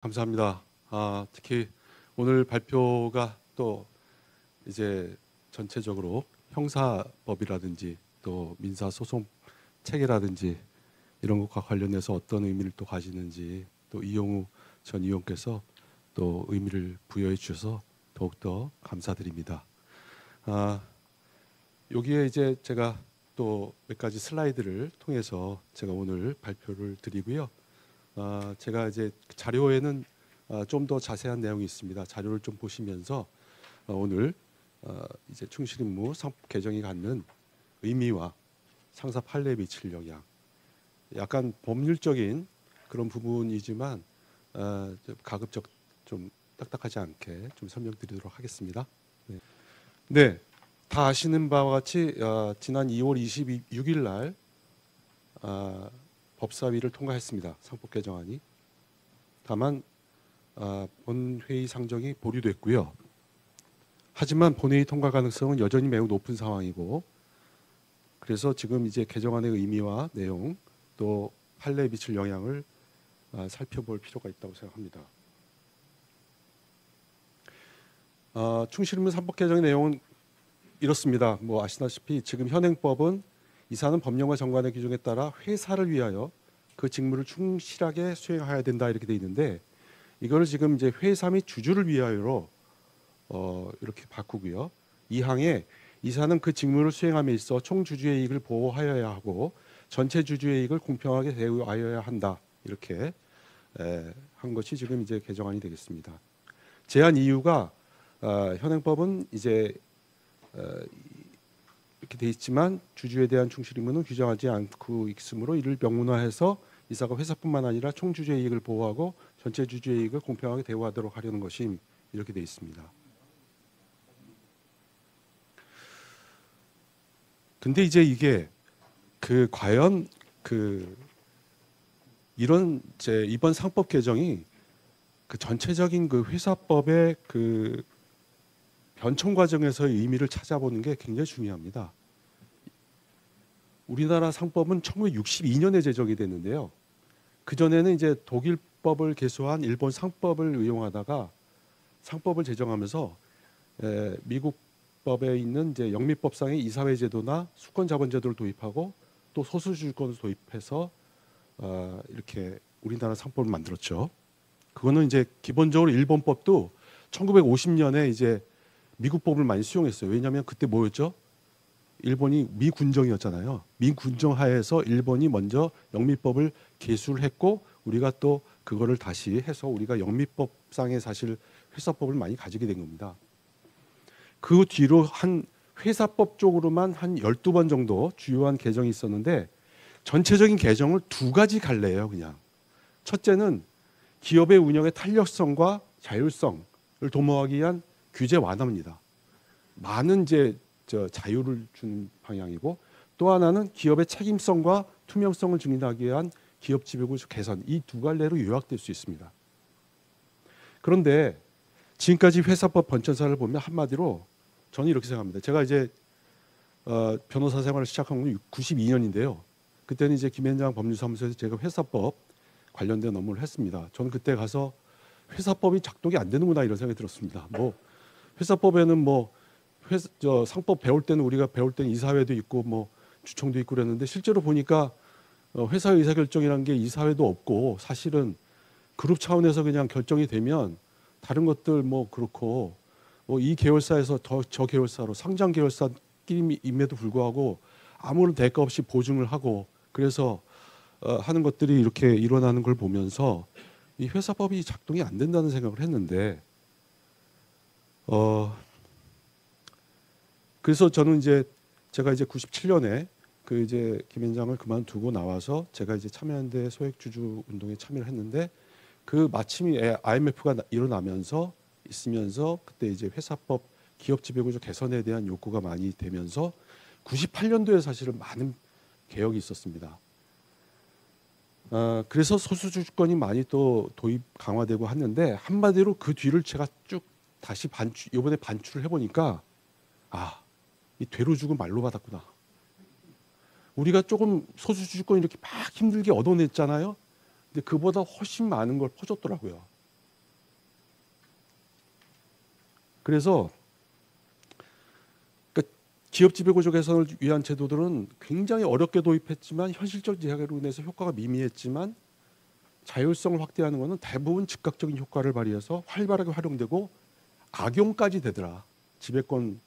감사합니다. 특히 오늘 발표가 또 이제 전체적으로 형사법이라든지 또 민사소송 체계라든지 이런 것과 관련해서 어떤 의미를 또 가지는지 또 이용우 전 의원께서 또 의미를 부여해 주셔서 더욱더 감사드립니다. 여기에 이제 제가 또 몇 가지 슬라이드를 통해서 제가 오늘 발표를 드리고요. 제가 이제 자료에는 좀 더 자세한 내용이 있습니다. 자료를 좀 보시면서 오늘 이제 충실임무 상법 개정이 갖는 의미와 상사 판례에 미칠 영향, 약간 법률적인 그런 부분이지만 좀 가급적 좀 딱딱하지 않게 좀 설명드리도록 하겠습니다. 네, 다 아시는 바와 같이 지난 2월 26일 날 법사위를 통과했습니다. 상법 개정안이. 다만 본회의 상정이 보류됐고요. 하지만 본회의 통과 가능성은 여전히 매우 높은 상황이고, 그래서 지금 이제 개정안의 의미와 내용 또 판례에 미칠 영향을 살펴볼 필요가 있다고 생각합니다. 충실임무 상법 개정의 내용은 이렇습니다. 뭐 아시다시피 지금 현행법은 이사는 법령과 정관의 규정에 따라 회사를 위하여 그 직무를 충실하게 수행해야 된다 이렇게 돼 있는데, 이거를 지금 이제 회사 및 주주를 위하여로 이렇게 바꾸고요. 2항에 이사는 그 직무를 수행함에 있어 총 주주의 이익을 보호하여야 하고 전체 주주의 이익을 공평하게 대우하여야 한다 이렇게 한 것이 지금 이제 개정안이 되겠습니다. 제한 이유가 현행법은 이제 이렇게 돼 있지만 주주에 대한 충실 의무는 규정하지 않고 있으므로 이를 명문화해서 이사가 회사뿐만 아니라 총 주주의 이익을 보호하고 전체 주주의 이익을 공평하게 대우하도록 하려는 것이 이렇게 돼 있습니다. 근데 이제 이게 과연 이런 이번 상법 개정이 전체적인 회사법의 변청 과정에서의 의미를 찾아보는 게 굉장히 중요합니다. 우리나라 상법은 1962년에 제정이 됐는데요. 그 전에는 이제 독일법을 개수한 일본 상법을 의용하다가 상법을 제정하면서 미국 법에 있는 이제 영미법상의 이사회 제도나 수권 자본 제도를 도입하고 또 소수주주권을 도입해서 이렇게 우리나라 상법을 만들었죠. 그거는 이제 기본적으로 일본법도 1950년에 이제 미국 법을 많이 수용했어요. 왜냐하면 그때 뭐였죠? 일본이 미군정이었잖아요. 미군정 하에서 일본이 먼저 영미법을 개수를 했고 우리가 또 그거를 다시 해서 우리가 영미법상의 사실 회사법을 많이 가지게 된 겁니다. 그 뒤로 한 회사법 쪽으로만 한 12번 정도 주요한 개정이 있었는데 전체적인 개정을 두 가지 갈래요. 그냥 첫째는 기업의 운영의 탄력성과 자율성을 도모하기 위한 규제 완화입니다. 많은 이제 자유를 준 방향이고, 또 하나는 기업의 책임성과 투명성을 증진하기 위한 기업 지배구조 개선, 이 두 갈래로 요약될 수 있습니다. 그런데 지금까지 회사법 번천사를 보면 한마디로 저는 이렇게 생각합니다. 제가 이제 변호사 생활을 시작한 건 92년인데요. 그때는 이제 김현장 법률사무소에서 제가 회사법 관련된 업무를 했습니다. 저는 그때 가서 회사법이 작동이 안 되는구나 이런 생각이 들었습니다. 뭐 회사법에는 뭐 상법 배울 때는 우리가 배울 때는 이사회도 있고 뭐 주총도 있고 그랬는데 실제로 보니까 회사 의사결정이라는 게 이사회도 없고 사실은 그룹 차원에서 그냥 결정이 되면 다른 것들 뭐 그렇고 뭐 이 계열사에서 저 계열사로 상장 계열사끼리임에도 불구하고 아무런 대가 없이 보증을 하고 그래서 하는 것들이 이렇게 일어나는 걸 보면서 이 회사법이 작동이 안 된다는 생각을 했는데 그래서 저는 이제 제가 이제 97년에 이제 김현장을 그만두고 나와서 제가 이제 참여연대 소액주주 운동에 참여를 했는데 마침이 IMF가 일어나면서 있으면서 그때 이제 회사법 기업 지배구조 개선에 대한 욕구가 많이 되면서 98년도에 사실은 많은 개혁이 있었습니다. 그래서 소수주주권이 많이 또 도입 강화되고 했는데 한마디로 그 뒤를 제가 쭉 다시 이번에 반출을 해보니까 이 되로 주고 말로 받았구나. 우리가 조금 소수주주권 이렇게 막 힘들게 얻어냈잖아요. 근데 그보다 훨씬 많은 걸 퍼줬더라고요. 그래서 그러니까 기업 지배구조 개선을 위한 제도들은 굉장히 어렵게 도입했지만 현실적 제약으로 인해서 효과가 미미했지만 자율성을 확대하는 것은 대부분 즉각적인 효과를 발휘해서 활발하게 활용되고 악용까지 되더라. 지배권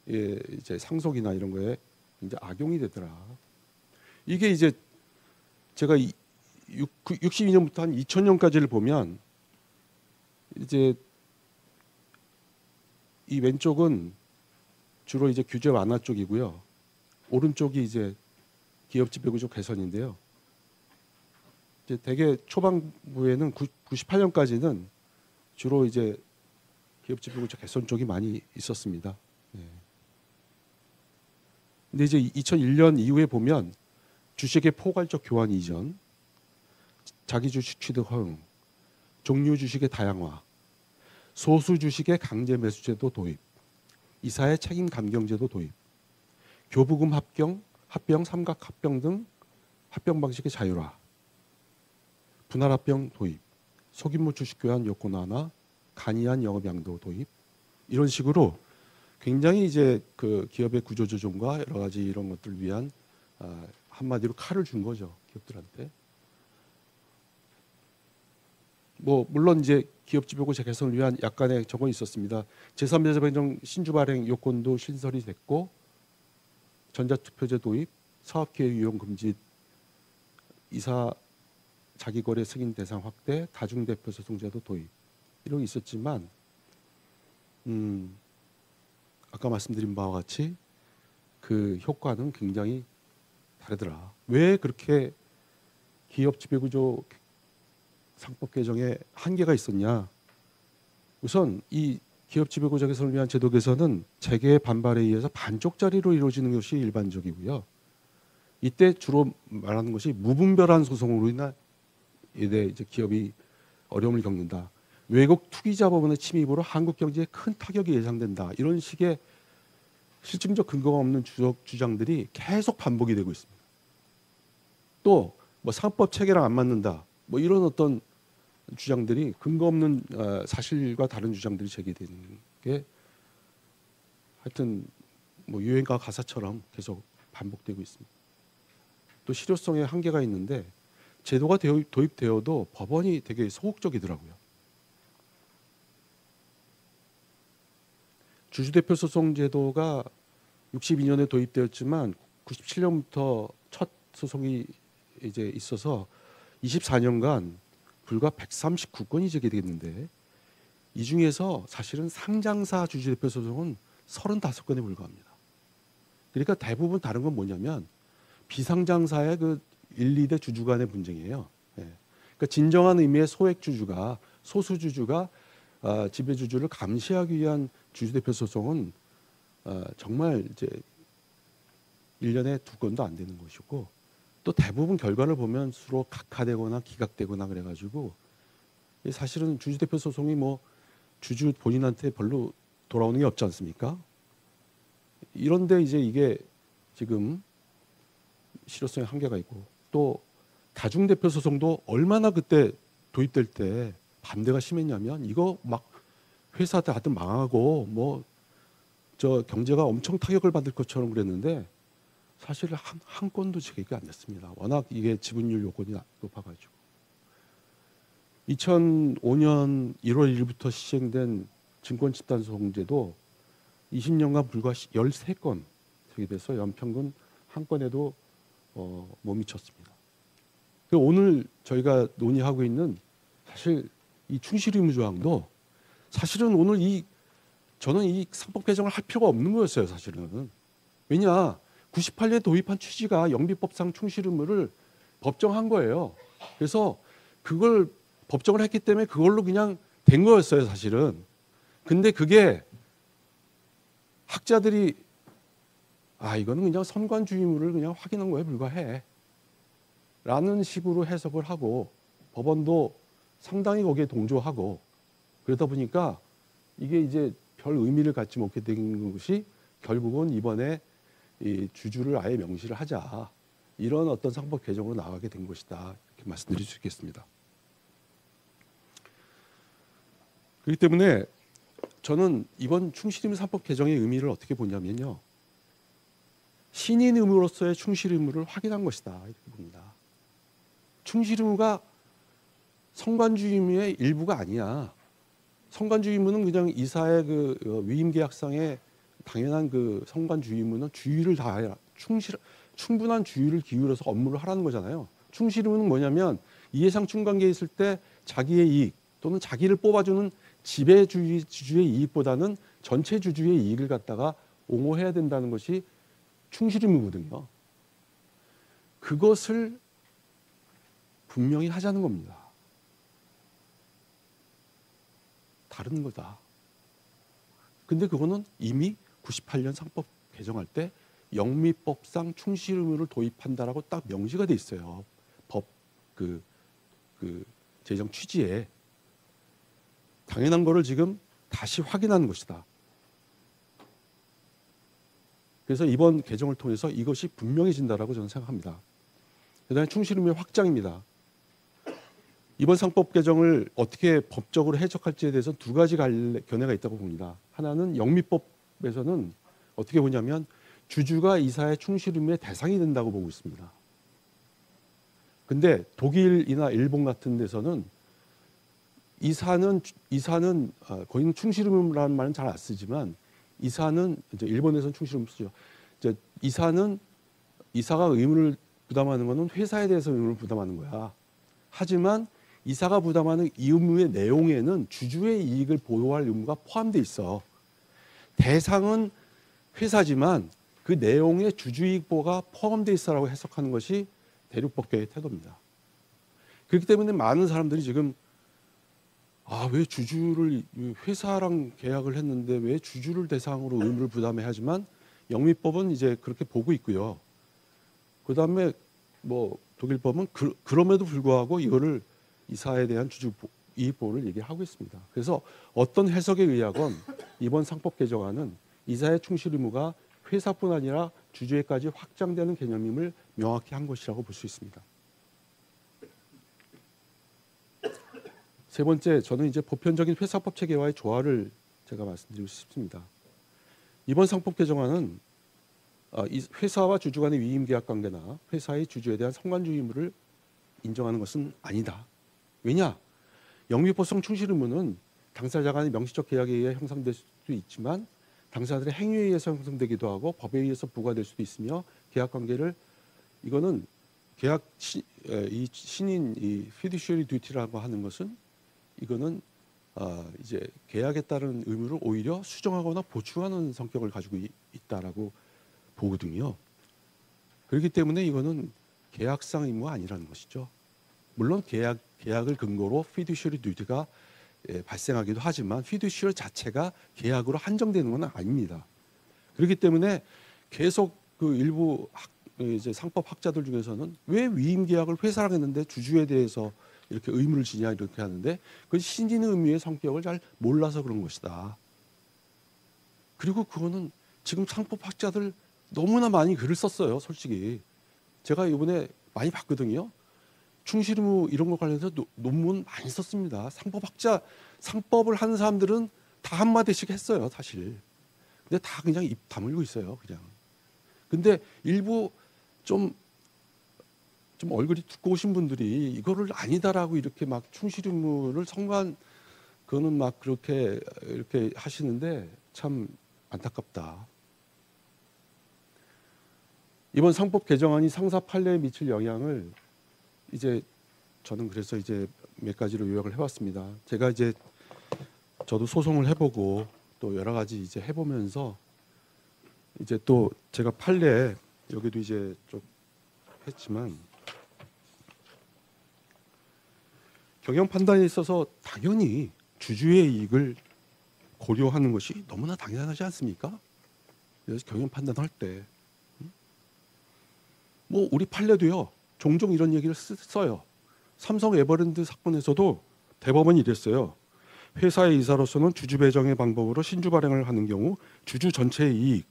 이제 상속이나 이런 거에 이제 악용이 되더라. 이게 이제 제가 62년부터 한 2000년까지를 보면 이제 이 왼쪽은 주로 이제 규제 완화 쪽이고요. 오른쪽이 이제 기업 지배구조 개선인데요. 이제 대개 초반부에는 98년까지는 주로 이제 기업 지배구조 개선 쪽이 많이 있었습니다. 근데 이제 2001년 이후에 보면 주식의 포괄적 교환 이전, 자기 주식 취득 허용, 종류 주식의 다양화, 소수 주식의 강제 매수제도 도입, 이사의 책임 감경제도 도입, 교부금 합병, 삼각 합병 등 합병 방식의 자율화, 분할 합병 도입, 소규모 주식 교환 요건 완화, 간이한 영업 양도 도입, 이런 식으로 굉장히 이제 그 기업의 구조 조정과 여러 가지 이런 것들을 위한 한마디로 칼을 준 거죠, 기업들한테. 뭐 물론 이제 기업 지배구조 개선을 위한 약간의 저건 있었습니다. 제3자 배정 신주 발행 요건도 신설이 됐고, 전자투표제 도입, 사업기회 유용 금지, 이사 자기거래 승인 대상 확대, 다중대표 소송제도 도입, 이런 게 있었지만 아까 말씀드린 바와 같이 그 효과는 굉장히 다르더라. 왜 그렇게 기업 지배구조 상법 개정에 한계가 있었냐? 우선 이 기업 지배구조 개선을 위한 제도 개선은 재계의 반발에 의해서 반쪽짜리로 이루어지는 것이 일반적이고요. 이때 주로 말하는 것이 무분별한 소송으로 인한 이제 기업이 어려움을 겪는다. 외국 투기자 법원의 침입으로 한국 경제에 큰 타격이 예상된다. 이런 식의 실증적 근거가 없는 주장들이 계속 반복이 되고 있습니다. 또 뭐 상법 체계랑 안 맞는다. 뭐 이런 어떤 주장들이 근거 없는 사실과 다른 주장들이 제기되는 게 하여튼 뭐 유행가 가사처럼 계속 반복되고 있습니다. 또 실효성에 한계가 있는데 제도가 도입되어도 법원이 되게 소극적이더라고요. 주주대표 소송 제도가 62년에 도입되었지만 97년부터 첫 소송이 이제 있어서 24년간 불과 139건이 제기됐는데 이 중에서 사실은 상장사 주주대표 소송은 35건에 불과합니다. 그러니까 대부분 다른 건 뭐냐면 비상장사의 그 1, 2대 주주 간의 분쟁이에요. 그러니까 진정한 의미의 소액 주주가 소수 주주가 지배주주를 감시하기 위한 주주대표 소송은 정말 이제 1년에 2건도 안 되는 것이고, 또 대부분 결과를 보면 서로 각하되거나 기각되거나 그래가지고 사실은 주주대표 소송이 뭐 주주 본인한테 별로 돌아오는 게 없지 않습니까? 이런데 이제 이게 지금 실효성에 한계가 있고, 또 다중대표 소송도 얼마나 그때 도입될 때 반대가 심했냐면 이거 막 회사 다들 망하고 뭐 저 경제가 엄청 타격을 받을 것처럼 그랬는데 사실 한 건도 제기가 안 됐습니다. 워낙 이게 지분율 요건이 높아가지고. 2005년 1월 1일부터 시행된 증권집단소송제도 20년간 불과 13건 제기돼서 연평균 한 건에도 못 미쳤습니다. 오늘 저희가 논의하고 있는 사실 이 충실의무 조항도 사실은 오늘 저는 이 상법 개정을 할 필요가 없는 거였어요, 사실은. 왜냐, 98년에 도입한 취지가 영비법상 충실의무를 법정한 거예요. 그래서 그걸 법정을 했기 때문에 그걸로 그냥 된 거였어요, 사실은. 근데 그게 학자들이 이거는 그냥 선관주의무를 그냥 확인한 거에 불과해 라는 식으로 해석을 하고, 법원도 상당히 거기에 동조하고, 그러다 보니까 이게 이제 별 의미를 갖지 못하게 된 것이 결국은 이번에 이 주주를 아예 명시를 하자, 이런 어떤 상법 개정으로 나가게 된 것이다, 이렇게 말씀드릴 수 있겠습니다. 그렇기 때문에 저는 이번 충실의무 3법 개정의 의미를 어떻게 보냐면요. 신인 의무로서의 충실 의무를 확인한 것이다 이렇게 봅니다. 충실 의무가 성관주의 의무의 일부가 아니야. 성관주의 의무는 그냥 이사의 그 위임 계약상의 당연한 그 성관주의 의무는 주의를 다해라. 충분한 주의를 기울여서 업무를 하라는 거잖아요. 충실 의무는 뭐냐면 이해상 충관계에 있을 때 자기의 이익 또는 자기를 뽑아주는 지배주주의 이익보다는 전체 주주의 이익을 갖다가 옹호해야 된다는 것이 충실 의무거든요. 그것을 분명히 하자는 겁니다. 다른 거다. 근데 그거는 이미 98년 상법 개정할 때 영미법상 충실 의무를 도입한다라고 딱 명시가 돼 있어요. 법 그 제정 취지에. 당연한 거를 지금 다시 확인하는 것이다. 그래서 이번 개정을 통해서 이것이 분명해진다라고 저는 생각합니다. 그다음에 충실 의무의 확장입니다. 이번 상법 개정을 어떻게 법적으로 해석할지에 대해서 두 가지 견해가 있다고 봅니다. 하나는 영미법에서는 어떻게 보냐면 주주가 이사의 충실 의무의 대상이 된다고 보고 있습니다. 근데 독일이나 일본 같은 데서는 이사는 거기는 충실 의무라는 말은 잘 안 쓰지만 이사는 이제 일본에서는 충실 의무 쓰죠. 이제 이사가 의무를 부담하는 것은 회사에 대해서 의무를 부담하는 거야. 하지만 이사가 부담하는 이 의무의 내용에는 주주의 이익을 보호할 의무가 포함되어 있어. 대상은 회사지만 그 내용에 주주이익 보호가 포함되어 있어라고 해석하는 것이 대륙법계의 태도입니다. 그렇기 때문에 많은 사람들이 지금 왜 주주를 회사랑 계약을 했는데 왜 주주를 대상으로 의무를 부담해야 하지만 영미법은 이제 그렇게 보고 있고요. 그다음에 뭐 독일법은 그럼에도 불구하고 이거를 이사에 대한 주주 이익 보호를 얘기하고 있습니다. 그래서 어떤 해석에 의하건 이번 상법 개정안은 이사의 충실 의무가 회사뿐 아니라 주주에까지 확장되는 개념임을 명확히 한 것이라고 볼 수 있습니다. 세 번째, 저는 이제 보편적인 회사법 체계와의 조화를 제가 말씀드리고 싶습니다. 이번 상법 개정안은 회사와 주주 간의 위임 계약 관계나 회사의 주주에 대한 성관주의 의무를 인정하는 것은 아니다. 왜냐? 영미법상 충실 의무는 당사자 간의 명시적 계약에 의해 형성될 수도 있지만 당사자들의 행위에 의해서 형성되기도 하고 법에 의해서 부과될 수도 있으며 계약 관계를 이거는 이 신인 이 fiduciary duty라고 하는 것은 이거는 이제 계약에 따른 의무를 오히려 수정하거나 보충하는 성격을 가지고 있다라고 보거든요. 그렇기 때문에 이거는 계약상 의무가 아니라는 것이죠. 물론 계약을 근거로 fiduciary duty가 발생하기도 하지만 fiduciary 자체가 계약으로 한정되는 건 아닙니다. 그렇기 때문에 계속 그 일부 이제 상법 학자들 중에서는 왜 위임 계약을 회사랑 했는데 주주에 대해서 이렇게 의무를 지냐 이렇게 하는데 그 신진 의무의 성격을 잘 몰라서 그런 것이다. 그리고 그거는 지금 상법 학자들 너무나 많이 글을 썼어요. 솔직히 제가 이번에 많이 봤거든요. 충실 의무 이런 거 관련해서 논문 많이 썼습니다. 상법을 하는 사람들은 다 한마디씩 했어요, 사실. 근데 다 그냥 입 다물고 있어요, 그냥. 근데 일부 좀 얼굴이 두꺼우신 분들이 이거를 아니다라고 이렇게 막 충실 의무를 그거는 막 그렇게 이렇게 하시는데 참 안타깝다. 이번 상법 개정안이 상사 판례에 미칠 영향을 이제 저는 그래서 이제 몇 가지로 요약을 해봤습니다. 제가 이제 저도 소송을 해보고 또 여러 가지 이제 해보면서 이제 또 제가 판례 여기도 이제 좀 했지만 경영 판단에 있어서 당연히 주주의 이익을 고려하는 것이 너무나 당연하지 않습니까? 그래서 경영 판단할 때 뭐 우리 판례도요 종종 이런 얘기를 써요. 삼성 에버랜드 사건에서도 대법원이 이랬어요. 회사의 이사로서는 주주 배정의 방법으로 신주 발행을 하는 경우 주주 전체의 이익,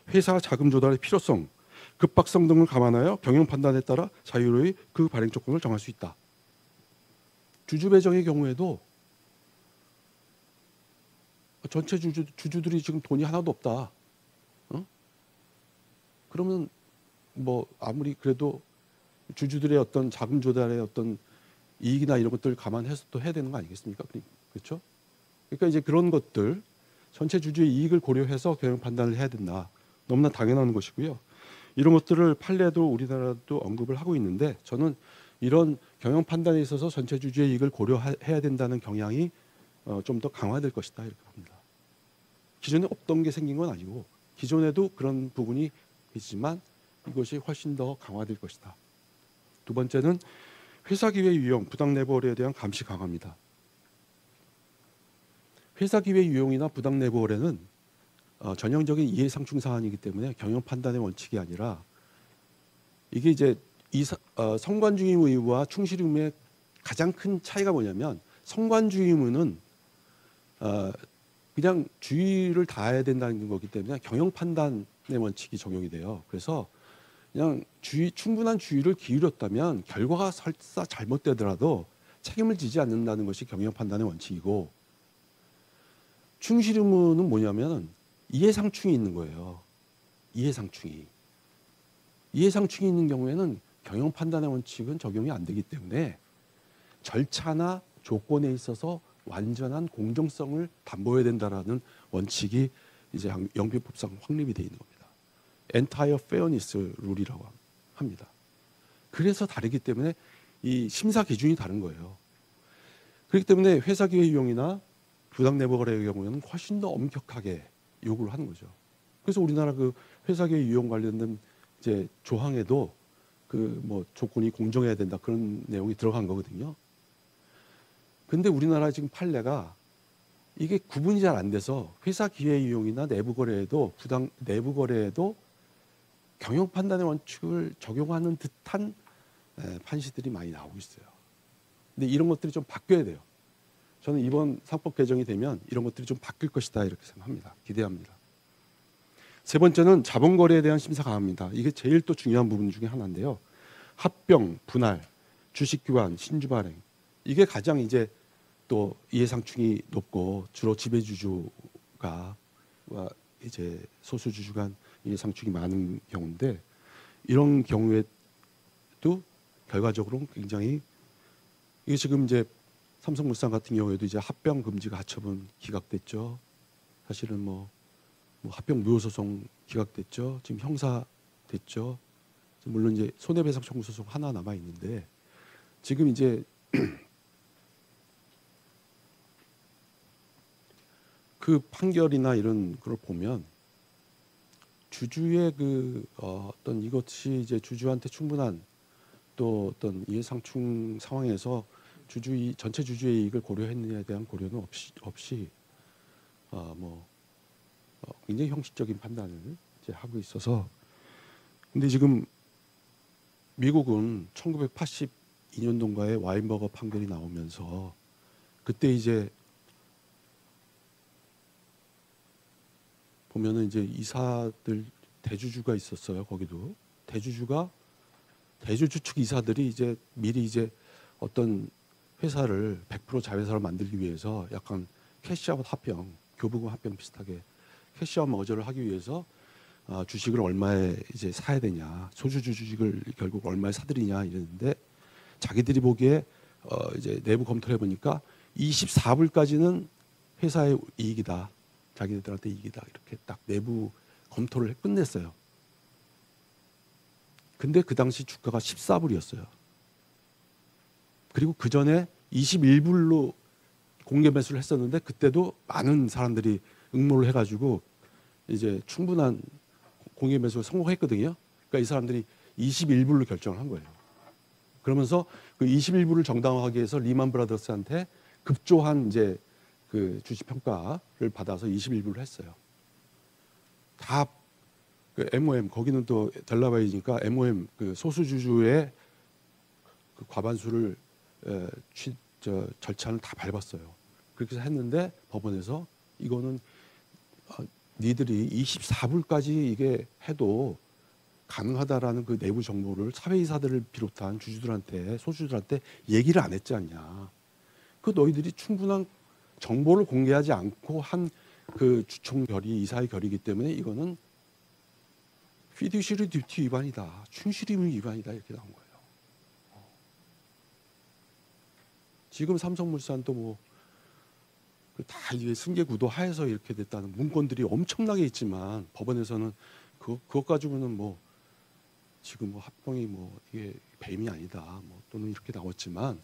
회사 자금 조달의 필요성, 급박성 등을 감안하여 경영 판단에 따라 자유로이 그 발행 조건을 정할 수 있다. 주주 배정의 경우에도 전체 주주들이 지금 돈이 하나도 없다. 어? 그러면 뭐 아무리 그래도 주주들의 어떤 자금 조달의 어떤 이익이나 이런 것들 감안해서 또 해야 되는 거 아니겠습니까? 그렇죠? 그러니까 이제 그런 것들 전체 주주의 이익을 고려해서 경영 판단을 해야 된다. 너무나 당연한 것이고요. 이런 것들을 판례도 우리나라도 언급을 하고 있는데 저는 이런 경영 판단에 있어서 전체 주주의 이익을 고려해야 된다는 경향이 좀 더 강화될 것이다 이렇게 봅니다. 기존에 없던 게 생긴 건 아니고 기존에도 그런 부분이 있지만 이것이 훨씬 더 강화될 것이다. 두 번째는 회사 기회 유용, 부당 내부 거래에 대한 감시 강화입니다. 회사 기회 유용이나 부당 내부 거래는 전형적인 이해상충 사안이기 때문에 경영 판단의 원칙이 아니라 이게 이제 성관주의 의무와 충실 의무의 가장 큰 차이가 뭐냐면 성관주의 의무는 그냥 주의를 다해야 된다는 거기 때문에 경영 판단의 원칙이 적용이 돼요. 그래서 그냥 충분한 주의를 기울였다면 결과가 설사 잘못되더라도 책임을 지지 않는다는 것이 경영 판단의 원칙이고, 충실 의무는 뭐냐면 이해상충이 있는 거예요. 이해상충이 있는 경우에는 경영 판단의 원칙은 적용이 안 되기 때문에 절차나 조건에 있어서 완전한 공정성을 담보해야 된다라는 원칙이 이제 영비법상 확립이 되어 있는 겁니다. Entire Fairness 룰이라고 합니다. 그래서 다르기 때문에 이 심사 기준이 다른 거예요. 그렇기 때문에 회사 기회 이용이나 부당 내부 거래의 경우에는 훨씬 더 엄격하게 요구를 하는 거죠. 그래서 우리나라 그 회사 기회 이용 관련된 이제 조항에도 그 뭐 조건이 공정해야 된다 그런 내용이 들어간 거거든요. 근데 우리나라 지금 판례가 이게 구분이 잘 안 돼서 회사 기회 이용이나 내부 거래에도 부당 내부 거래에도 경영 판단의 원칙을 적용하는 듯한 판시들이 많이 나오고 있어요. 근데 이런 것들이 좀 바뀌어야 돼요. 저는 이번 상법 개정이 되면 이런 것들이 좀 바뀔 것이다 이렇게 생각합니다. 기대합니다. 세 번째는 자본 거래에 대한 심사 강화입니다. 이게 제일 또 중요한 부분 중에 하나인데요. 합병, 분할, 주식 교환, 신주 발행, 이게 가장 이제 또 이해상충이 높고 주로 지배주주가 이제 소수주주 간 이해상충이 많은 경우인데, 이런 경우에도 결과적으로 굉장히 이게 지금 이제 삼성물산 같은 경우에도 이제 합병 금지가 하처분 기각됐죠. 사실은 뭐 합병 무효 소송 기각됐죠. 지금 형사 됐죠. 물론 이제 손해배상 청구 소송 하나 남아 있는데, 지금 이제 그 판결이나 이런 걸 보면 주주의 그 어떤 이것이 이제 주주한테 충분한 또 어떤 이해상충 상황에서 전체 주주의 이익을 고려했느냐에 대한 고려는 없이 굉장히 형식적인 판단을 이제 하고 있어서, 근데 지금 미국은 1982년도인가에 와인버거 판결이 나오면서 그때 이제 보면은 이제 이사들 대주주가 있었어요. 거기도 대주주 측 이사들이 이제 미리 이제 어떤 회사를 100% 자회사로 만들기 위해서 약간 캐시아웃 합병, 교부금 합병 비슷하게 캐시아웃 머저를 하기 위해서 주식을 얼마에 이제 사야 되냐, 소주주 주식을 결국 얼마에 사들이냐 이랬는데, 자기들이 보기에 이제 내부 검토를 해보니까 24불까지는 회사의 이익이다, 자기들한테 이익이다, 이렇게 딱 내부 검토를 끝냈어요. 근데 그 당시 주가가 14불이었어요. 그리고 그 전에 21불로 공개 매수를 했었는데 그때도 많은 사람들이 응모를 해가지고 이제 충분한 공개 매수에 성공했거든요. 그러니까 이 사람들이 21불로 결정을 한 거예요. 그러면서 그 21불을 정당화하기 위해서 리만 브라더스한테 급조한 이제 그 주식 평가를 받아서 21불을 했어요. 다 그 MOM, 거기는 또 델라웨이니까 MOM 그 소수주주의 그 과반수를 절차를 다 밟았어요. 그렇게 해서 했는데 법원에서 이거는 니들이 24불까지 이게 해도 가능하다라는 그 내부 정보를 사회이사들을 비롯한 주주들한테, 소주주들한테 얘기를 안 했지 않냐. 그 너희들이 충분한 정보를 공개하지 않고 한 그 주총 결의, 이사의 결의이기 때문에 이거는 피듀시리 듀티 위반이다, 충실 의무 위반이다 이렇게 나온 거예요. 지금 삼성물산도 뭐 다 이게 승계 구도 하에서 이렇게 됐다는 문건들이 엄청나게 있지만 법원에서는 그것 가지고는 뭐 지금 뭐 합병이 뭐 이게 배임이 아니다 뭐 또는 이렇게 나왔지만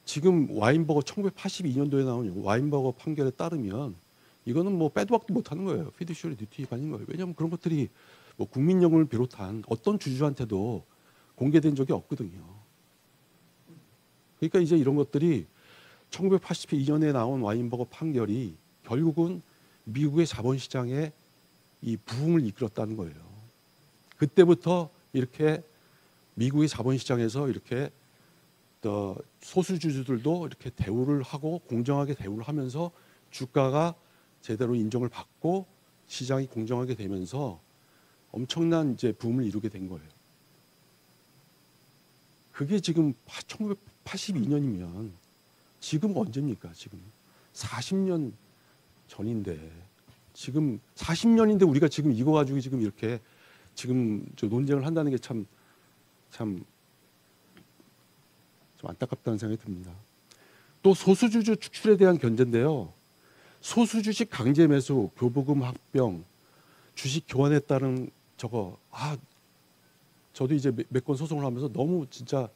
지금 와인버거 1982년도에 나온 와인버거 판결에 따르면 이거는 뭐 빼도 박도 못하는 거예요. 피듀시리 듀티 위반인 거예요. 왜냐하면 그런 것들이 뭐 국민연금을 비롯한 어떤 주주한테도 공개된 적이 없거든요. 그러니까 이제 이런 것들이 1982년에 나온 와인버거 판결이 결국은 미국의 자본시장에 이 부흥을 이끌었다는 거예요. 그때부터 이렇게 미국의 자본시장에서 이렇게 소수주주들도 이렇게 대우를 하고 공정하게 대우를 하면서 주가가 제대로 인정을 받고 시장이 공정하게 되면서 엄청난 이제 붐을 이루게 된 거예요. 그게 지금 1982년이면 지금 언제입니까? 지금 40년 전인데 지금 40년인데 우리가 지금 이거 가지고 지금 이렇게 지금 저 논쟁을 한다는 게 참 좀 안타깝다는 생각이 듭니다. 또 소수주주 축출에 대한 견제인데요. 소수주식 강제 매수, 교부금 합병, 주식 교환에 따른 저거 저도 이제 몇 건 소송을 하면서 너무 진짜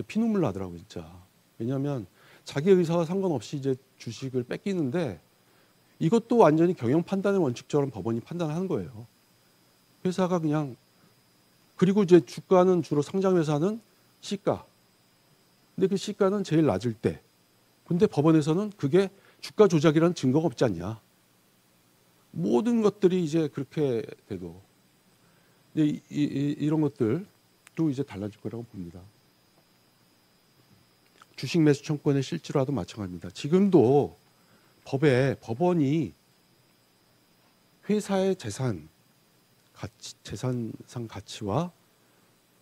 피눈물 나더라고요, 진짜. 왜냐하면 자기 의사와 상관없이 이제 주식을 뺏기는데 이것도 완전히 경영 판단의 원칙처럼 법원이 판단하는 거예요. 회사가 그냥 그리고 이제 주가는 주로 상장 회사는 시가. 근데 그 시가는 제일 낮을 때. 근데 법원에서는 그게 주가 조작이라는 증거가 없지 않냐. 모든 것들이 이제 그렇게 돼도 이런 것들도 이제 달라질 거라고 봅니다. 주식 매수 청구권의 실질화도 마찬가지입니다. 지금도 법원이 회사의 재산상 가치와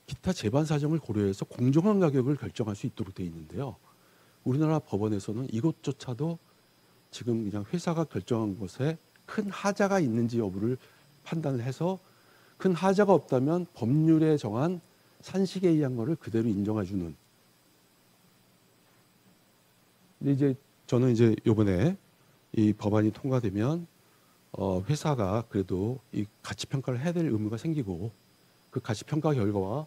기타 재반 사정을 고려해서 공정한 가격을 결정할 수 있도록 되어 있는데요. 우리나라 법원에서는 이것조차도 지금 그냥 회사가 결정한 것에 큰 하자가 있는지 여부를 판단을 해서 큰 하자가 없다면 법률에 정한 산식에 의한 것을 그대로 인정해주는. 근데 이제 저는 이제 이번에 이 법안이 통과되면 회사가 그래도 이 가치 평가를 해야 될 의무가 생기고 그 가치 평가 결과와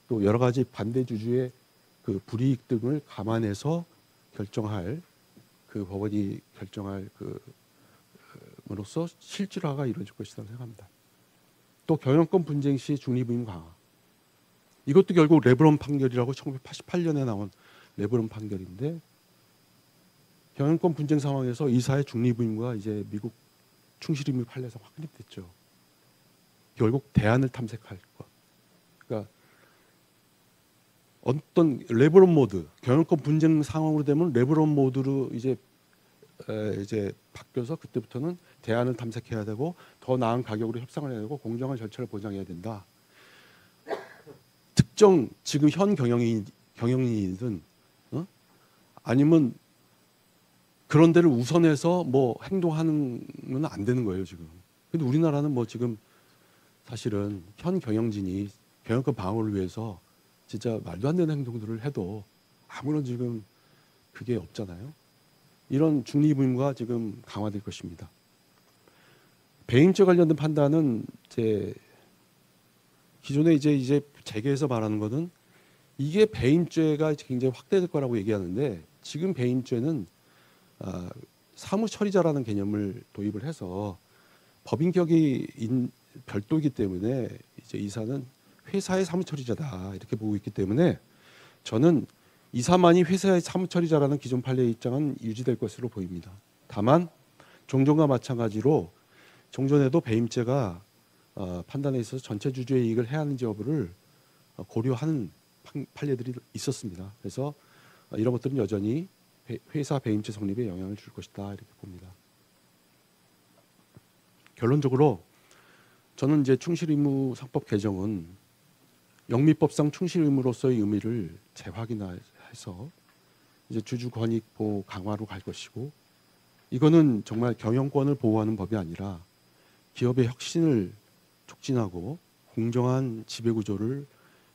또 여러 가지 반대 주주의 그 불이익 등을 감안해서 결정할 그 법원이 결정할 그로서 실질화가 이루어질 것이라고 생각합니다. 또 경영권 분쟁 시 중립 의무 강화. 이것도 결국 레브론 판결이라고 1988년에 나온 레브론 판결인데 경영권 분쟁 상황에서 이사의 중립 의무가 이제 미국 충실 의무 판례에서 확립됐죠. 결국 대안을 탐색할 것. 그러니까 어떤 레브론 모드, 경영권 분쟁 상황으로 되면 레브론 모드로 이제 바뀌어서 그때부터는 대안을 탐색해야 되고 더 나은 가격으로 협상을 해야 되고 공정한 절차를 보장해야 된다. 특정 지금 현 경영인이든 아니면 그런 데를 우선해서 뭐 행동하는 건 안 되는 거예요 지금. 근데 우리나라는 뭐 지금 사실은 현 경영진이 경영권 방어를 위해서 진짜 말도 안 되는 행동들을 해도 아무런 지금 그게 없잖아요. 이런 중립 의무가 지금 강화될 것입니다. 배임죄 관련된 판단은 기존에 이제 재계에서 말하는 것은 이게 배임죄가 굉장히 확대될 거라고 얘기하는데 지금 배임죄는 사무처리자라는 개념을 도입을 해서 법인격이 별도이기 때문에 이제 이사는 회사의 사무처리자다 이렇게 보고 있기 때문에 저는 이사만이 회사의 사무처리자라는 기존 판례의 입장은 유지될 것으로 보입니다. 다만 종전과 마찬가지로 종전에도 배임죄가 판단에 있어서 전체 주주의 이익을 해하는지 여부를 고려하는 판례들이 있었습니다. 그래서 이런 것들은 여전히 회사 배임죄 성립에 영향을 줄 것이다 이렇게 봅니다. 결론적으로 저는 이제 충실의무상법 개정은 영미법상 충실의무로서의 의미를 재확인해서 이제 주주 권익 보호 강화로 갈 것이고 이거는 정말 경영권을 보호하는 법이 아니라 기업의 혁신을 촉진하고 공정한 지배구조를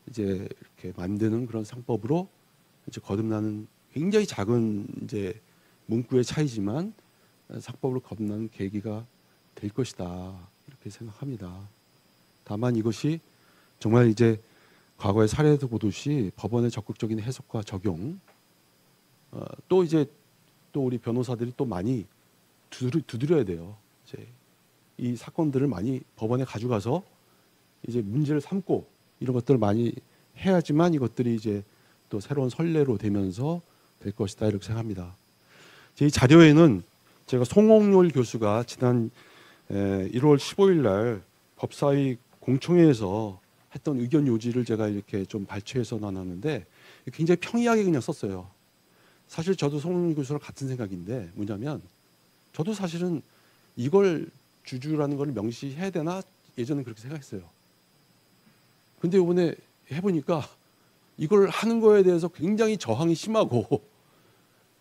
이제 이렇게 만드는 그런 상법으로 이제 거듭나는 굉장히 작은 이제 문구의 차이지만 상법으로 거듭나는 계기가 될 것이다 이렇게 생각합니다. 다만 이것이 정말 이제 과거의 사례에도 보듯이 법원의 적극적인 해석과 적용 또 이제 또 우리 변호사들이 또 많이 두드려야 돼요. 이제 이 사건들을 많이 법원에 가져가서 이제 문제를 삼고 이런 것들을 많이 해야지만 이것들이 이제 또 새로운 선례로 되면서 될 것이다 이렇게 생각합니다. 이 자료에는 제가 송홍률 교수가 지난 1월 15일 날 법사위 공청회에서 했던 의견 요지를 제가 이렇게 좀 발췌해서 나눴는데 굉장히 평이하게 그냥 썼어요. 사실 저도 송홍률 교수랑 같은 생각인데 뭐냐면 저도 사실은 이걸 주주라는 걸 명시해야 되나 예전에 그렇게 생각했어요. 근데 이번에 해보니까 이걸 하는 거에 대해서 굉장히 저항이 심하고